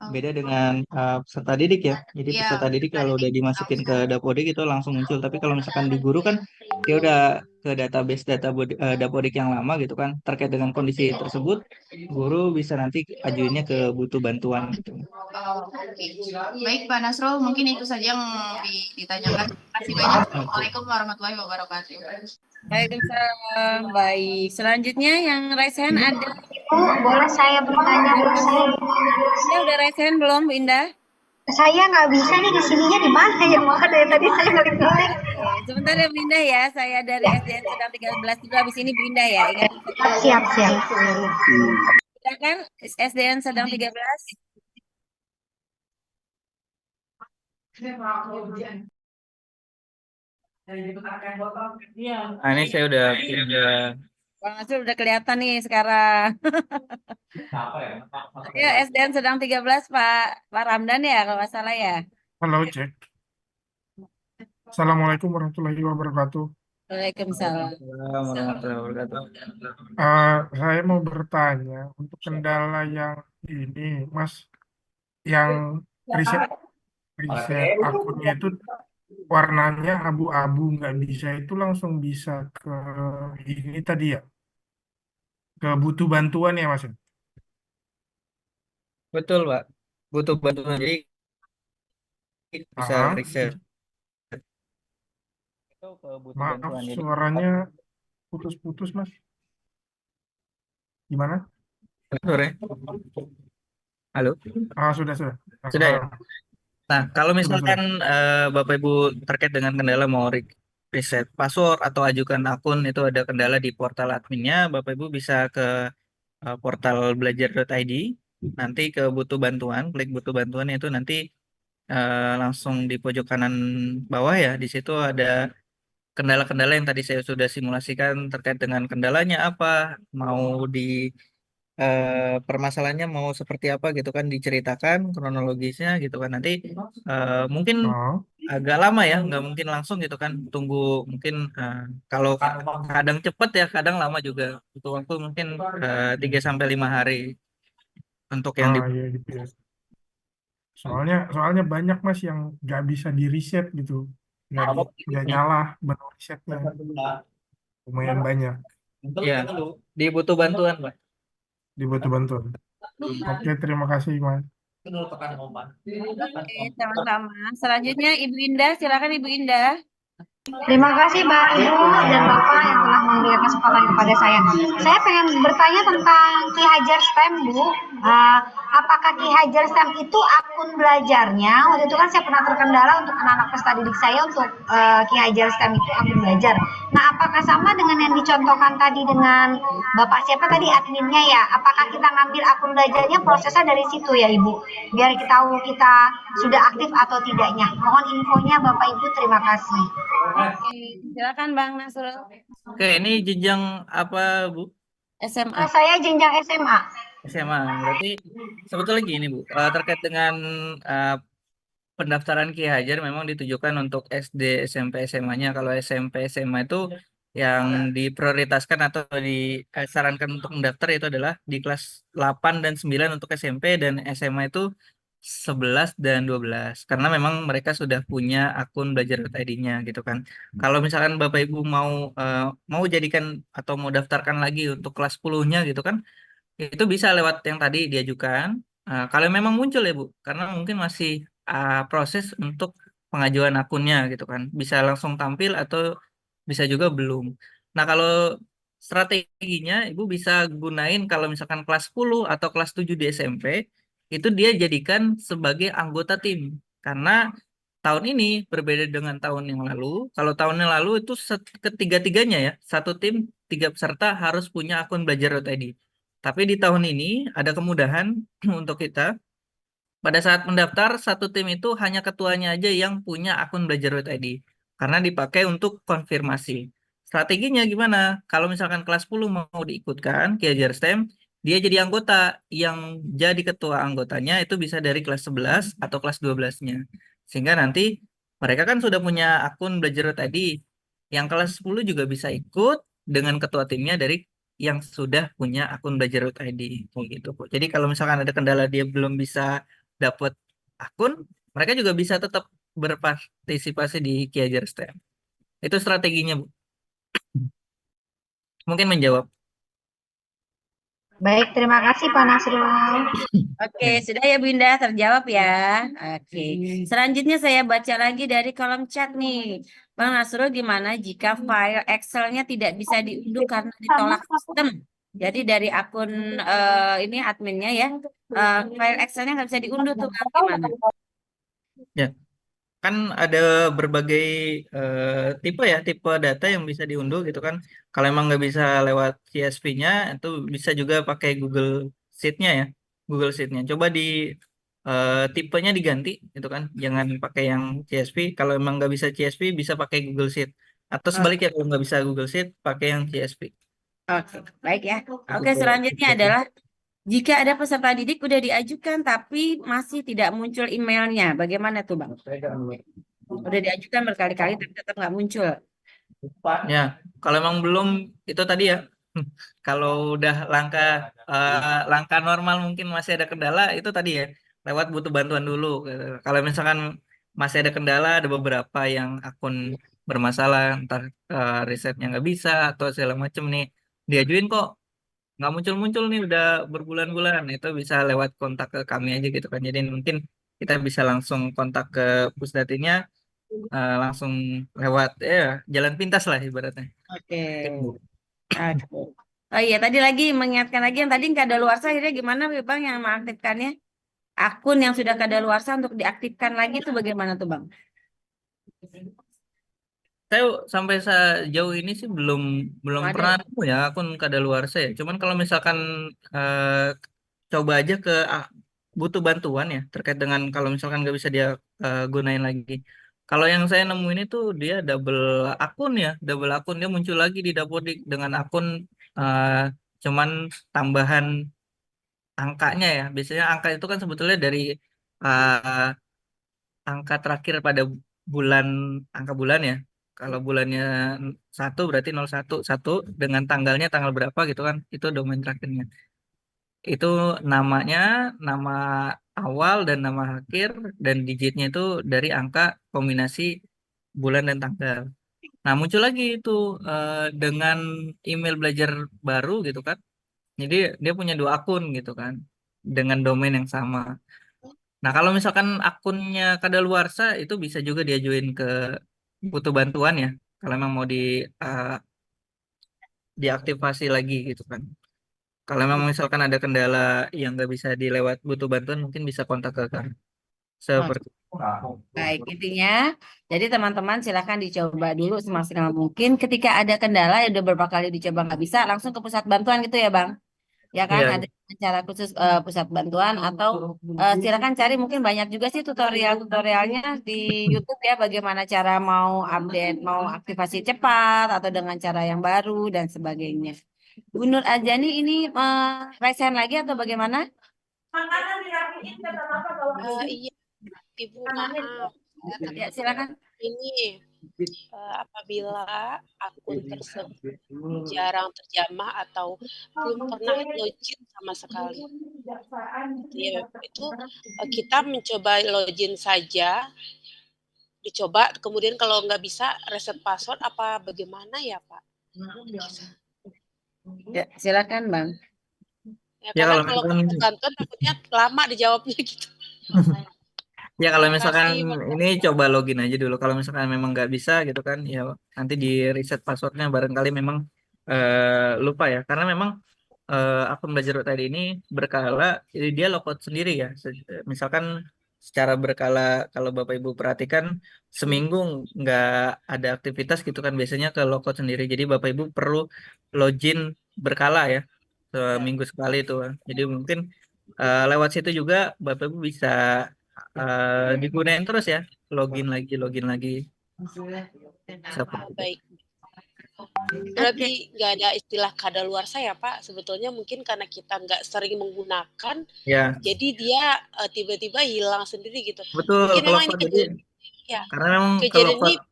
Beda dengan peserta didik ya. Jadi Ya, peserta didik kalau udah dimasukin ke langsung. Dapodik itu langsung muncul. Tapi kalau misalkan di guru kan dia udah ke database Dapodik yang lama gitu kan. Terkait dengan kondisi tersebut, guru bisa nanti ajuinnya ke butuh bantuan gitu. Oke. Baik Pak Nasrul, mungkin itu saja yang ditanyakan. Terima kasih banyak. Oke. Assalamualaikum warahmatullahi wabarakatuh. Waalaikumsalam. Baik. Selanjutnya yang raise hand ada. Bu, boleh saya bertanya, Bu? Ya, udah raise hand belum, Bu Indah? Saya nggak bisa nih, di sininya di mana ya, Mak? Dari tadi saya ngelik-ngelik. Oke, sebentar ya Bu Indah ya. Saya dari SDN Sedang 13 dulu, habis ini Bu Indah ya. Ingat. Siap, siap. Silakan SDN Sedang 13. Nah, ini saya udah pindah. Bang Nasrul udah kelihatan nih sekarang. Ya, SDN Sedang 13 Pak Ramdan ya kalau nggak salah ya. Halo, cek. Assalamualaikum warahmatullahi wabarakatuh. Waalaikumsalam. Warahmatullahi wabarakatuh. Saya mau bertanya untuk kendala yang ini, Mas, yang riset akunnya itu warnanya abu-abu, nggak bisa itu langsung bisa ke ini tadi ya, ke butuh bantuan ya, Mas? Betul, Pak. Butuh bantuan. Jadi bisa Ah, riset. Itu ke butuh maaf, bantuan. Jadi suaranya putus-putus, Mas. Gimana? sore. Halo. Sudah, sudah. Sudah ya? Nah, kalau Sudah, misalkan Bapak Ibu terkait dengan kendala mau reset password atau ajukan akun itu ada kendala di portal adminnya, Bapak Ibu bisa ke portal belajar.id, nanti ke butuh bantuan, klik butuh bantuan itu nanti langsung di pojok kanan bawah ya, di situ ada kendala-kendala yang tadi saya sudah simulasikan terkait dengan kendalanya apa, mau di permasalahannya mau seperti apa gitu kan diceritakan kronologisnya gitu kan nanti mungkin Oh, agak lama ya nggak mungkin langsung gitu kan tunggu mungkin kalau kadang cepet ya kadang lama juga butuh waktu mungkin 3 sampai 5 hari untuk yang di iya gitu ya. Soalnya banyak Mas yang nggak bisa di reset gitu, nggak nyala menu resetnya, lumayan banyak, ya dibutuh bantuan Pak. dibutuh bantuan. Oke, terima kasih Mas. Oke, sama-sama. Selanjutnya Ibu Indah, silakan Ibu Indah. Terima kasih Mbak Ibu dan Bapak yang telah memberikan kesempatan kepada saya. Saya pengen bertanya tentang Ki Hajar STEM, Bu. Apakah Ki Hajar STEM itu akun belajarnya? Waktu itu kan saya pernah terkendala untuk anak-anak peserta didik saya untuk Ki Hajar STEM itu akun belajar. Nah, apakah sama dengan yang dicontohkan tadi dengan Bapak siapa tadi adminnya ya? Apakah kita ngambil akun belajarnya prosesnya dari situ ya Ibu? Biar kita tahu kita sudah aktif atau tidaknya. Mohon infonya Bapak Ibu, terima kasih. Oke, silakan Bang Nasrul. Oke, ini jenjang apa, Bu? SMA. Saya jenjang SMA. SMA. Berarti sebetulnya gini, Bu. Terkait dengan pendaftaran Ki Hajar memang ditujukan untuk SD, SMP, SMA-nya. Kalau SMP, SMA itu yang diprioritaskan atau disarankan untuk mendaftar itu adalah di kelas 8 dan 9 untuk SMP, dan SMA itu 11 dan 12. Karena memang mereka sudah punya akun belajar ID-nya gitu kan. Kalau misalkan Bapak Ibu mau jadikan atau mau daftarkan lagi untuk kelas 10-nya gitu kan, itu bisa lewat yang tadi diajukan. Kalau memang muncul ya Bu, karena mungkin masih proses untuk pengajuan akunnya gitu kan. Bisa langsung tampil atau bisa juga belum. Nah, kalau strateginya Ibu bisa gunain kalau misalkan kelas 10 atau kelas 7 di SMP, itu dia jadikan sebagai anggota tim. Karena tahun ini berbeda dengan tahun yang lalu. Kalau tahun yang lalu itu ketiga-tiganya ya, satu tim, 3 peserta harus punya akun belajar.id. Tapi di tahun ini ada kemudahan untuk kita. Pada saat mendaftar, satu tim itu hanya ketuanya aja yang punya akun belajar.id. Karena dipakai untuk konfirmasi. Strateginya gimana? Kalau misalkan kelas 10 mau diikutkan ke Ajar STEM, dia jadi anggota. Yang jadi ketua anggotanya itu bisa dari kelas 11 atau kelas 12-nya. Sehingga nanti mereka kan sudah punya akun belajar.id. Yang kelas 10 juga bisa ikut dengan ketua timnya dari yang sudah punya akun belajar.id. Kayak gitu, Bu. Jadi kalau misalkan ada kendala dia belum bisa dapat akun, mereka juga bisa tetap berpartisipasi di Ki Hajar STEM. Itu strateginya, Bu. Mungkin menjawab. Baik, terima kasih Pak Nasrul. Oke, sudah ya Bu Indah, terjawab ya. Oke, selanjutnya saya baca lagi dari kolom chat nih. Bang Nasrul, gimana jika file Excel-nya tidak bisa diunduh karena ditolak sistem? Jadi dari akun ini adminnya ya, file Excel-nya nggak bisa diunduh tuh, Bang. Gimana? Ya, kan ada berbagai tipe ya, tipe data yang bisa diunduh gitu kan. Kalau emang nggak bisa lewat CSV-nya, itu bisa juga pakai Google Sheet-nya ya. Google Sheet-nya. Coba di tipenya diganti gitu kan. Jangan pakai yang CSV. Kalau emang nggak bisa CSV, bisa pakai Google Sheet. Atau sebaliknya, kalau nggak bisa Google Sheet, pakai yang CSV. Oke, baik ya. Oke, selanjutnya adalah jika ada peserta didik udah diajukan tapi masih tidak muncul emailnya, bagaimana tuh Bang? Udah diajukan berkali-kali tapi tetap nggak muncul. Ya, kalau emang belum itu tadi ya. Kalau udah langkah normal mungkin masih ada kendala, itu tadi ya. Lewat butuh bantuan dulu, gitu. Kalau misalkan masih ada kendala, ada beberapa yang akun bermasalah, entar risetnya nggak bisa atau segala macem nih, diajuin kok nggak muncul-muncul nih udah berbulan-bulan, itu bisa lewat kontak ke kami aja gitu kan. Jadi mungkin kita bisa langsung kontak ke Pusdatinya, langsung lewat jalan pintas lah ibaratnya. Oke. Oke. Oh iya, tadi lagi mengingatkan lagi yang tadi kadaluarsa akhirnya gimana Bang yang mengaktifkannya? Akun yang sudah kadaluarsa untuk diaktifkan lagi itu bagaimana tuh Bang? Saya sampai sejauh ini sih belum Ada. pernah nemu ya akun kadaluarsa ya. Cuman kalau misalkan coba aja ke butuh bantuan ya terkait dengan kalau misalkan nggak bisa dia gunain lagi. Kalau yang saya nemuin itu dia double akun ya, double akun dia muncul lagi di Dapodik dengan akun eh, cuman tambahan angkanya ya. Biasanya angka itu kan sebetulnya dari eh, angka terakhir pada bulan, angka bulan ya. Kalau bulannya 1 berarti 01 1 dengan tanggalnya tanggal berapa gitu kan. Itu domain terakhirnya. Itu namanya, nama awal dan nama akhir, dan digitnya itu dari angka kombinasi bulan dan tanggal. Nah, muncul lagi itu dengan email belajar baru gitu kan. Jadi dia punya 2 akun gitu kan dengan domain yang sama. Nah, kalau misalkan akunnya kadaluarsa itu bisa juga diajuin ke butuh bantuan ya. Kalau memang mau diaktifasi lagi gitu kan. Kalau memang misalkan ada kendala yang nggak bisa dilewat butuh bantuan, mungkin bisa kontak ke kami. Seperti Baik, intinya, jadi teman-teman silakan dicoba dulu semaksimal mungkin. Ketika ada kendala yang udah beberapa kali dicoba nggak bisa, langsung ke pusat bantuan gitu ya, Bang. Ya kan, Iya, ada cara khusus pusat bantuan atau silakan cari mungkin banyak juga sih tutorial-tutorialnya di YouTube ya, bagaimana cara mau update, mau aktivasi cepat atau dengan cara yang baru dan sebagainya. Bu Nur Ajani ini resign lagi atau bagaimana? Iya, Ibu, maaf. Ya, silakan. Ini apabila akun tersebut jarang terjamah atau belum pernah login sama sekali. Ya, itu kita mencoba login saja, dicoba, kemudian kalau nggak bisa reset password apa bagaimana ya, Pak? Ya, silakan, Bang. Ya, ya karena kalau kalau misalkan minta bantuan takutnya lama dijawabnya gitu. ya kalau Terima misalkan kasih, Bapak. ini coba login aja dulu. Kalau misalkan memang nggak bisa gitu kan, ya nanti di reset passwordnya barangkali memang lupa ya. Karena memang akun belajar tadi ini berkala, jadi dia logout sendiri ya. Misalkan secara berkala, kalau Bapak Ibu perhatikan seminggu nggak ada aktivitas gitu kan, biasanya ke logout sendiri. Jadi Bapak Ibu perlu login berkala ya, seminggu sekali itu. Jadi mungkin lewat situ juga Bapak Ibu bisa digunain terus ya, login lagi. Seperti itu. Baik. Oke. Berarti nggak ada istilah kadaluarsa ya, Pak? Sebetulnya mungkin karena kita nggak sering menggunakan, Ya, jadi dia tiba-tiba hilang sendiri gitu. betul. Mungkin Kalau memang ini code jadi, ya, karena memang kalau kejadian ini code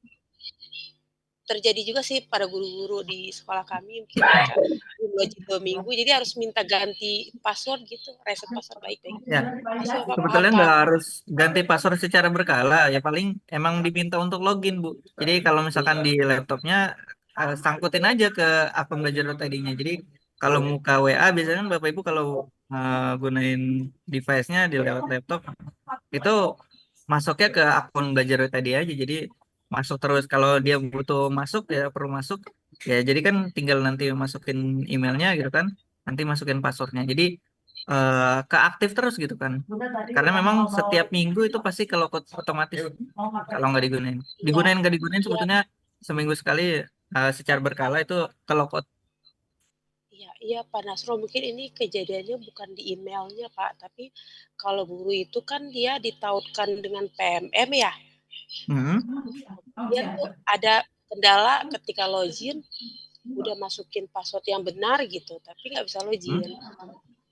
terjadi juga sih pada guru-guru di sekolah kami. Mungkin mereka belum login 2 minggu, jadi harus minta ganti password gitu, reset password. Baik-baik. ya, Masih Bapak sebetulnya paham. nggak harus ganti password secara berkala ya, paling emang diminta untuk login Bu. Jadi kalau misalkan di laptopnya sangkutin aja ke akun belajar tadinya. Jadi kalau muka WA biasanya kan Bapak Ibu kalau gunain device-nya di lewat laptop itu masuknya ke akun belajar tadi aja. Jadi masuk terus, kalau dia butuh masuk ya perlu masuk ya. Jadi kan tinggal nanti masukin emailnya gitu kan, nanti masukin passwordnya. Jadi keaktif terus gitu kan. Karena memang setiap minggu itu pasti kalau otomatis kalau nggak nggak digunain Iya, sebetulnya seminggu sekali secara berkala itu kalau iya, iya, Pak Nasrul. Mungkin ini kejadiannya bukan di emailnya, Pak, tapi kalau guru itu kan dia ditautkan dengan PMM ya. Dia tuh ada kendala ketika login, udah masukin password yang benar gitu, tapi nggak bisa login.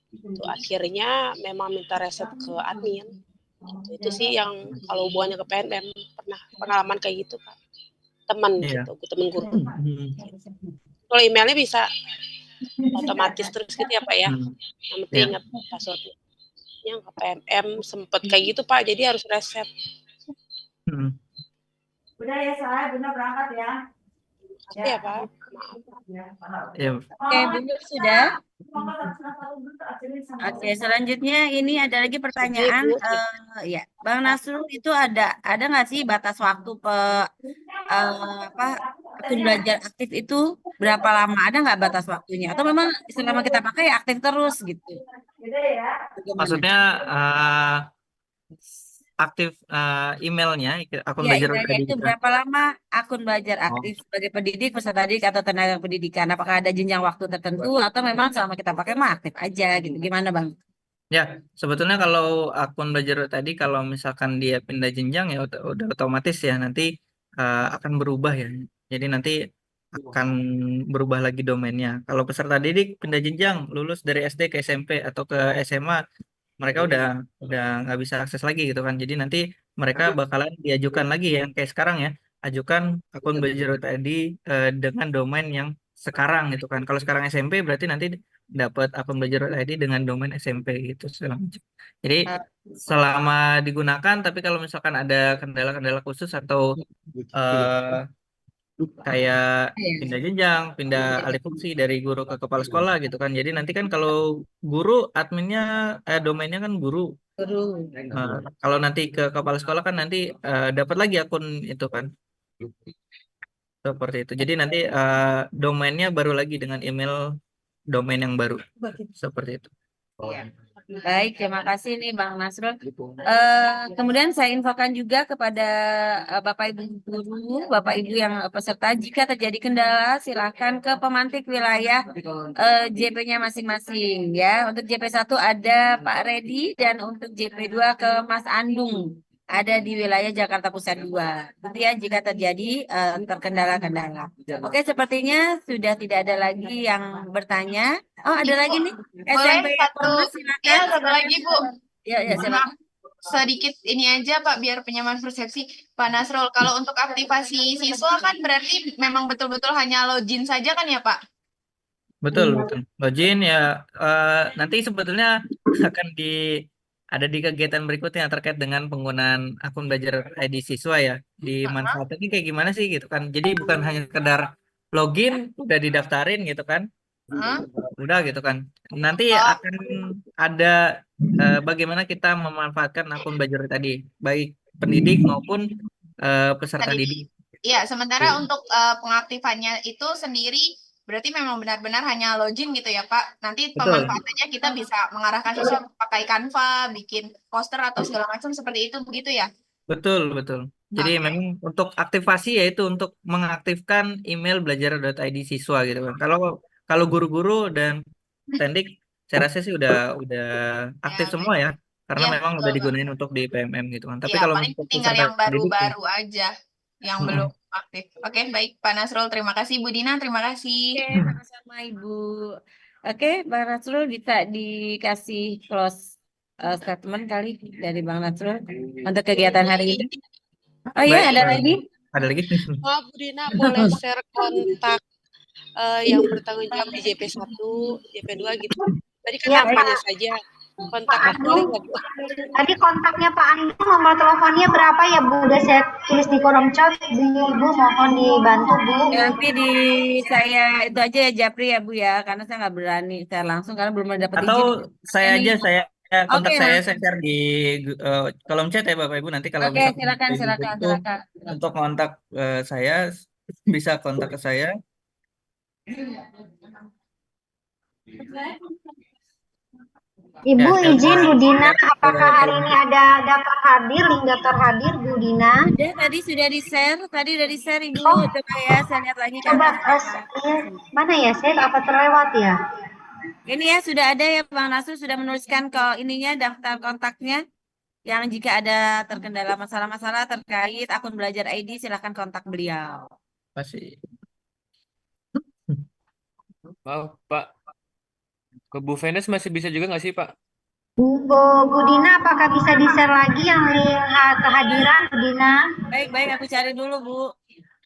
Itu akhirnya memang minta reset ke admin. Gitu. Itu sih yang kalau hubungannya ke PMM pernah pengalaman kayak gitu, Pak. Teman iya. gitu, temen guru. Kalau emailnya bisa otomatis terus gitu ya, Pak ya. Yang penting Iya. ingat passwordnya. Yang ke PMM sempet kayak gitu, Pak, jadi harus reset. Udah ya, saya Bunda berangkat ya. Makasih ya, Pak. Maaf. Iya. Oke, Bunda sudah. Oke, selanjutnya ini ada lagi pertanyaan. Ya, Bang Nasrul itu ada nggak sih batas waktu akun belajar aktif itu berapa lama? Ada nggak batas waktunya? Atau memang selama kita pakai ya aktif terus gitu? Bagaimana? Maksudnya aktif emailnya akun Ya, belajar emailnya tadi itu gitu. berapa lama akun belajar Oh. aktif sebagai pendidik, peserta didik atau tenaga pendidikan? Apakah ada jenjang waktu tertentu atau memang selama kita pakai mah aktif aja gitu? Gimana, Bang? Ya, sebetulnya kalau akun belajar tadi kalau misalkan dia pindah jenjang ya udah otomatis ya nanti akan berubah ya. Jadi nanti akan berubah lagi domainnya. Kalau peserta didik pindah jenjang, lulus dari SD ke SMP atau ke SMA, mereka udah nggak bisa akses lagi gitu kan. Jadi nanti mereka bakalan diajukan lagi yang kayak sekarang ya, ajukan akun belajar tadi dengan domain yang sekarang gitu kan. Kalau sekarang SMP berarti nanti dapat akun belajar ID dengan domain SMP gitu segala macam. Jadi selama digunakan, tapi kalau misalkan ada kendala-kendala khusus atau kayak pindah jenjang, pindah alih fungsi dari guru ke kepala sekolah gitu kan. Jadi nanti kan kalau guru adminnya domainnya kan guru. Guru. Kalau nanti ke kepala sekolah kan nanti dapat lagi akun itu kan. Seperti itu. Jadi nanti domainnya baru lagi dengan email domain yang baru. Seperti itu. Baik, terima kasih nih Bang Nasrul. Kemudian saya infokan juga kepada Bapak Ibu guru, Bapak Ibu yang peserta, jika terjadi kendala silakan ke pemantik wilayah JP-nya masing-masing ya. Untuk JP1 ada Pak Redi dan untuk JP2 ke Mas Andung. Ada di wilayah Jakarta Pusat 2. Itu ya jika terjadi terkendala-kendala. Oke, sepertinya sudah tidak ada lagi yang bertanya. Oh, ada lagi nih. Boleh SMP satu, Ormas, silakan. ya satu lagi Bu. Ya, ya, Mohon silakan. maaf, sedikit ini aja Pak biar penyamaan persepsi Pak Nasrul. Kalau untuk aktivasi siswa kan berarti memang betul-betul hanya login saja kan ya Pak? Betul, betul. Login ya nanti sebetulnya akan ada di kegiatan berikutnya terkait dengan penggunaan akun belajar ID siswa ya. Dimanfaatkan kayak gimana sih gitu kan. Jadi bukan hanya sekedar login udah didaftarin gitu kan. Hah? Udah gitu kan. Nanti Oh, akan ada bagaimana kita memanfaatkan akun belajar tadi, baik pendidik maupun peserta tadi. didik. Iya, sementara untuk pengaktifannya itu sendiri berarti memang benar-benar hanya login gitu ya Pak. Nanti Betul. pemanfaatannya kita bisa mengarahkan siswa pakai Canva, bikin poster atau segala macam seperti itu begitu ya? Betul, betul. Jadi Oke. memang untuk aktivasi yaitu untuk mengaktifkan email belajar.id siswa gitu kan. Kalau guru-guru dan tendik saya rasa sih udah aktif Ya, semua ya. Karena iya memang betul udah Bang. digunain untuk di PMM gitu kan. Tapi Iya, kalau paling untuk tinggal peserta yang didik ya. baru-baru aja yang belum aktif. Oke, baik Pak Nasrul, terima kasih Bu Dina, terima kasih. Oke, sama-sama Ibu. Oke, Bang Nasrul bisa dikasih close statement kali dari Bang Nasrul untuk kegiatan hari ini. Oh iya, Baik, ada lagi? ada lagi? Maaf Bu Dina, boleh share kontak yang bertanggung jawab di JP1, JP2 gitu. Tadi kan Iya, namanya Pak. saja. Pak Kontaknya boleh Andung, nggak Bu? tadi kontaknya Pak Andung, nomor teleponnya berapa ya Bu? Udah saya tulis di kolom chat, Bu mohon dibantu Bu. Nanti di saya itu aja ya Japri ya Bu ya, karena saya nggak berani saya langsung karena belum dapat Atau izin. saya Ini. aja kontak Oke, saya langsung. share di kolom chat ya Bapak Ibu. Nanti kalau Oke, misalkan silakan, Bapak Ibu silakan, butuh silakan. untuk kontak saya bisa kontak ke saya. Ibu Ya, izin Bu Dina, share ke apakah hari kolom ini chat. ada daftar hadir, link daftar hadir Bu Dina? Sudah di-share, tadi udah di-share Ibu. Oh, Coba ya, saya lihat lagi ke coba atas. mana ya, saya apa terlewat ya? Ini ya sudah ada ya Bang Nasrul sudah menuliskan ke ininya daftar kontaknya. Yang jika ada terkendala masalah-masalah terkait akun belajar ID silahkan kontak beliau. Masih. Maaf Pak, ke Bu Venes masih bisa juga nggak sih Pak? Bu Dina, apakah bisa di-share lagi yang link kehadiran Bu Dina? Baik, aku cari dulu Bu.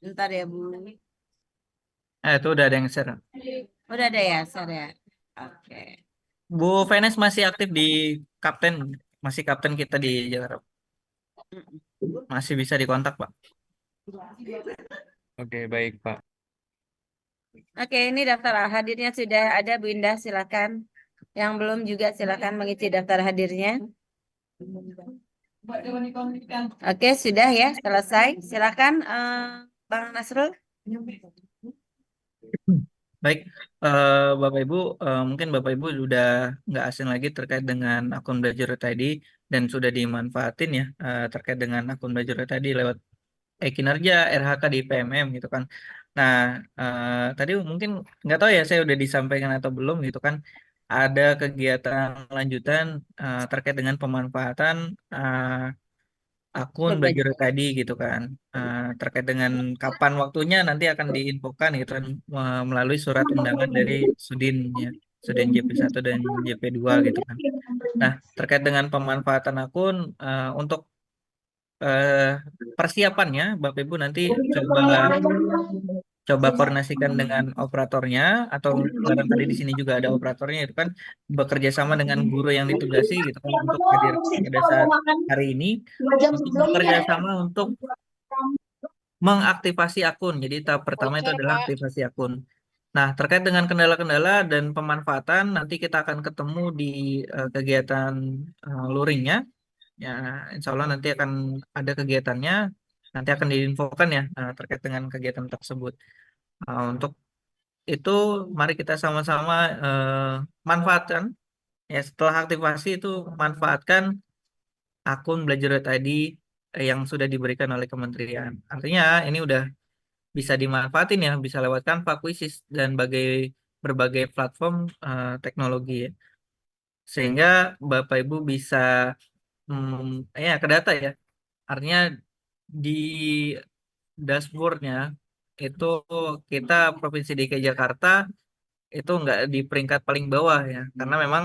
Bentar ya Bu. Itu udah ada yang share. Udah ada ya, share ya. Oke. Bu Venes masih aktif di kapten, masih kapten kita di Jakarta. Masih bisa dikontak Pak. Oke, baik Pak. Oke, ini daftar hadirnya sudah ada Bu Indah, silakan. Yang belum juga silakan mengisi daftar hadirnya. Oke, sudah ya, selesai. Silakan Bang Nasrul. Baik, Bapak Ibu, mungkin Bapak Ibu sudah nggak asing lagi terkait dengan akun belajar tadi dan sudah dimanfaatin ya terkait dengan akun belajar tadi lewat kinerja RHK di PMM gitu kan. Nah, tadi mungkin nggak tahu ya saya udah disampaikan atau belum gitu kan. Ada kegiatan lanjutan terkait dengan pemanfaatan akun belajar tadi gitu kan. Terkait dengan kapan waktunya nanti akan diinfokan gitu kan melalui surat undangan dari Sudin ya, Sudin JP1 dan JP2 gitu kan. Nah, terkait dengan pemanfaatan akun untuk persiapannya Bapak Ibu nanti coba koordinasikan dengan operatornya atau barangkali di sini juga ada operatornya itu kan bekerja sama dengan guru yang ditugasi gitu kan untuk hadir pada saat hari ini untuk bekerja sama untuk mengaktifasi akun. Jadi tahap pertama itu Voucher adalah Pak. aktivasi akun. Nah, terkait dengan kendala-kendala dan pemanfaatan nanti kita akan ketemu di kegiatan luringnya. Ya, insya Allah nanti akan ada kegiatannya. nanti akan diinfokan ya terkait dengan kegiatan tersebut. Untuk itu mari kita sama-sama manfaatkan ya, setelah aktivasi itu manfaatkan akun Belajar.id yang sudah diberikan oleh kementerian. Artinya ini udah bisa dimanfaatin ya, bisa lewat Canva, Quizzes, dan berbagai platform teknologi ya. Sehingga Bapak Ibu bisa ya ke data ya. Artinya di dashboardnya itu kita Provinsi DKI Jakarta itu nggak di peringkat paling bawah ya, karena memang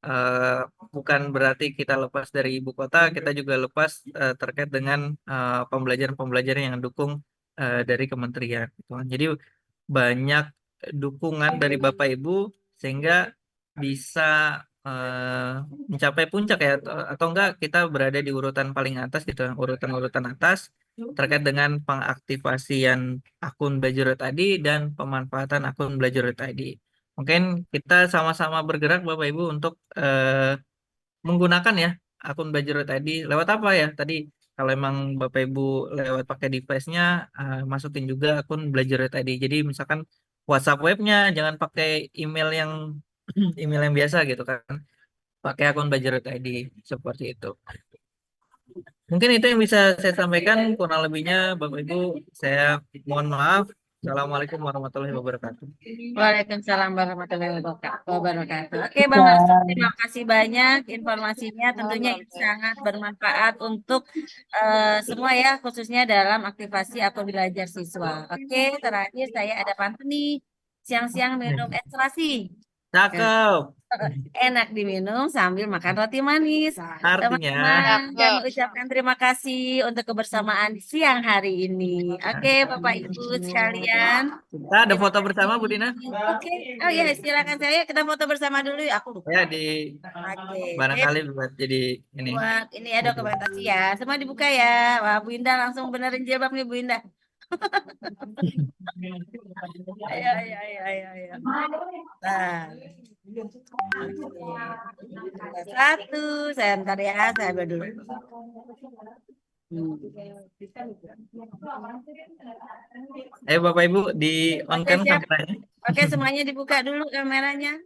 eh, bukan berarti kita lepas dari ibu kota, kita juga lepas terkait dengan pembelajaran-pembelajaran yang dukung dari kementerian gitu kan. Jadi banyak dukungan dari Bapak Ibu sehingga bisa mencapai puncak ya, atau enggak kita berada di urutan paling atas gitu, urutan-urutan atas terkait dengan pengaktifasian akun Belajar tadi dan pemanfaatan akun Belajar tadi. Mungkin kita sama-sama bergerak Bapak Ibu untuk menggunakan ya akun Belajar tadi lewat apa ya tadi, kalau emang Bapak Ibu lewat pakai device-nya, masukin juga akun Belajar tadi. Jadi misalkan WhatsApp webnya jangan pakai email yang email yang biasa gitu kan, pakai akun Belajar ID seperti itu. Mungkin itu yang bisa saya sampaikan, kurang lebihnya Bapak Ibu saya mohon maaf. Assalamualaikum warahmatullahi wabarakatuh. Waalaikumsalam warahmatullahi wabarakatuh. Oke, Bang Arsul, terima kasih banyak informasinya. Tentunya ini sangat bermanfaat untuk semua ya, khususnya dalam aktivasi akun belajar siswa. Oke, terakhir saya ada pantun nih. Siang-siang minum ekstrasi. Cakep. Enak diminum sambil makan roti manis. Artinya Teman-teman, kami ucapkan terima kasih untuk kebersamaan siang hari ini. Oke, Bapak Ibu sekalian. kita ada foto bersama Bu Dina. Oke, oh ya silakan saya kita foto bersama dulu. Aku lupa. Ya di Oke, barangkali buat jadi ini. buat ini ya dokumentasi ya. Semua dibuka ya. Wah, Bu Indah langsung benerin jilbab nih Bu Indah. Ayo, ayo, ayo, ayo, ayo. Nah. Oke. Satu, saya ntar ya, saya ambil dulu. Ayo Bapak Ibu di on cam siap. kameranya. Oke, semuanya dibuka dulu kameranya.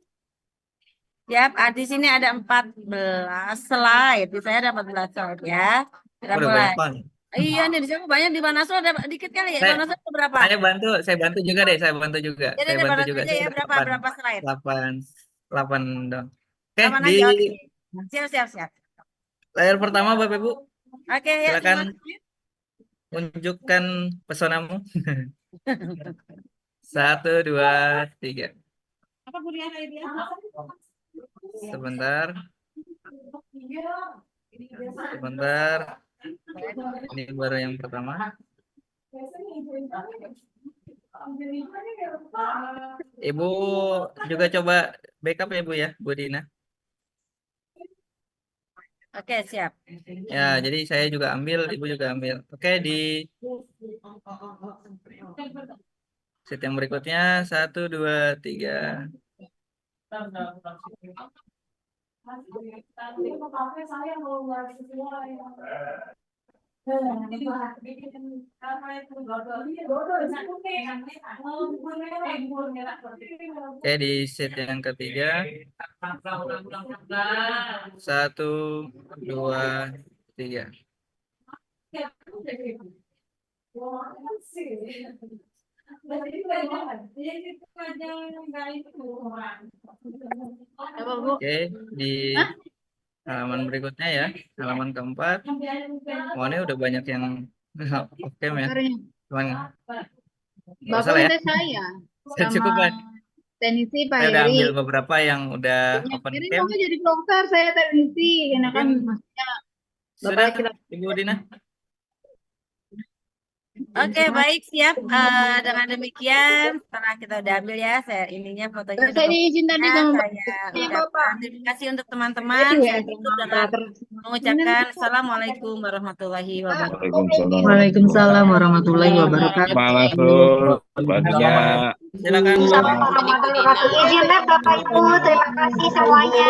Siap, di sini ada 14 slide. Di saya ada 14 slide ya. Kita Udah mulai. banyak banget. Iya nih, di sana banyak, di Manaslu ada dikit kali ya. Saya- Manaslu ada berapa? Saya bantu juga deh, saya bantu juga. Jadi Saya ada bantu berapa juga. aja ya? Berapa slide? 8 dong. Oke, 8 di aja, oke. Siap. layar pertama Bapak Ibu, Oke, ya. silakan Semua. tunjukkan pesonamu. 1, 2, 3. Apa Bu Diana ini? Sebentar. Ini baru yang pertama. Ibu juga coba backup ya Bu ya, Bu Dina. Oke, siap. Ya, jadi saya juga ambil, Ibu juga ambil. Oke, di set yang berikutnya 1, 2, 3. Oke, di set yang ketiga 1, 2, 3. Oke, di halaman berikutnya ya, halaman keempat. Oh, ini udah banyak yang oke ya. Cuman nggak Bapak salah ya. minta saya Saya cukup sama kan. teknisi Pak Saya udah Heri. ambil beberapa yang udah open Ini cam. mau jadi vlogger, saya teknisi. Karena kan maksudnya Sudah, Bapak kita Ibu Dina. Oke, baik, siap. Dengan demikian, setelah kita udah ambil ya, saya ininya fotonya. saya diizin tadi sama saya ucapkan terima kasih untuk teman-teman. Saya tutup dengan mengucapkan Assalamualaikum warahmatullahi wabarakatuh. Waalaikumsalam warahmatullahi wabarakatuh. Silakan. Warahmatullahi wabarakatuh. Izin live Bapak Ibu, terima kasih semuanya.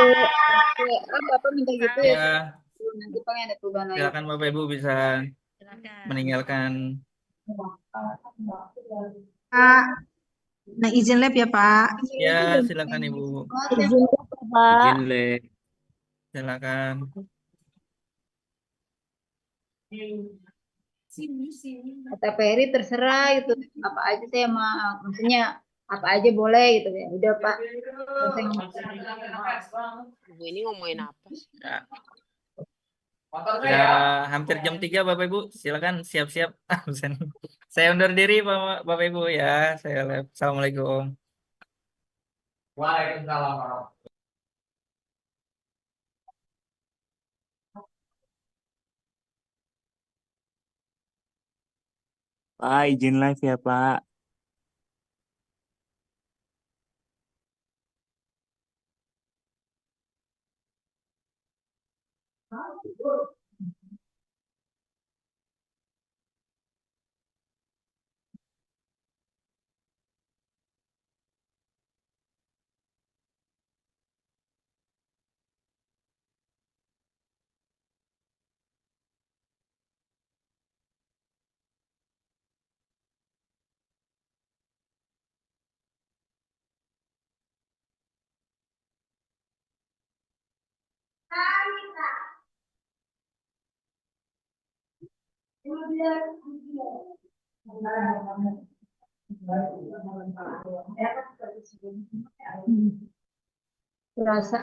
Bapak minta gitu Ya, ya. Nanti pengen ada perubahan lagi. silakan Bapak Ibu bisa Silakan. meninggalkan. Pak, nah izin lab ya Pak. Ya, silakan Ibu. Izin lab ya, Pak. Izin Le. Silakan. Kata Peri terserah itu apa aja saya maksudnya apa aja boleh gitu ya. Udah Pak. Ibu ini ngomongin apa sih? Ya. Sudah hampir jam 3 Bapak Ibu. Silakan siap-siap. Absen. Saya undur diri Bapak Ibu ya. Saya live. Assalamualaikum. Waalaikumsalam. Pak, izin live ya Pak. Terasa.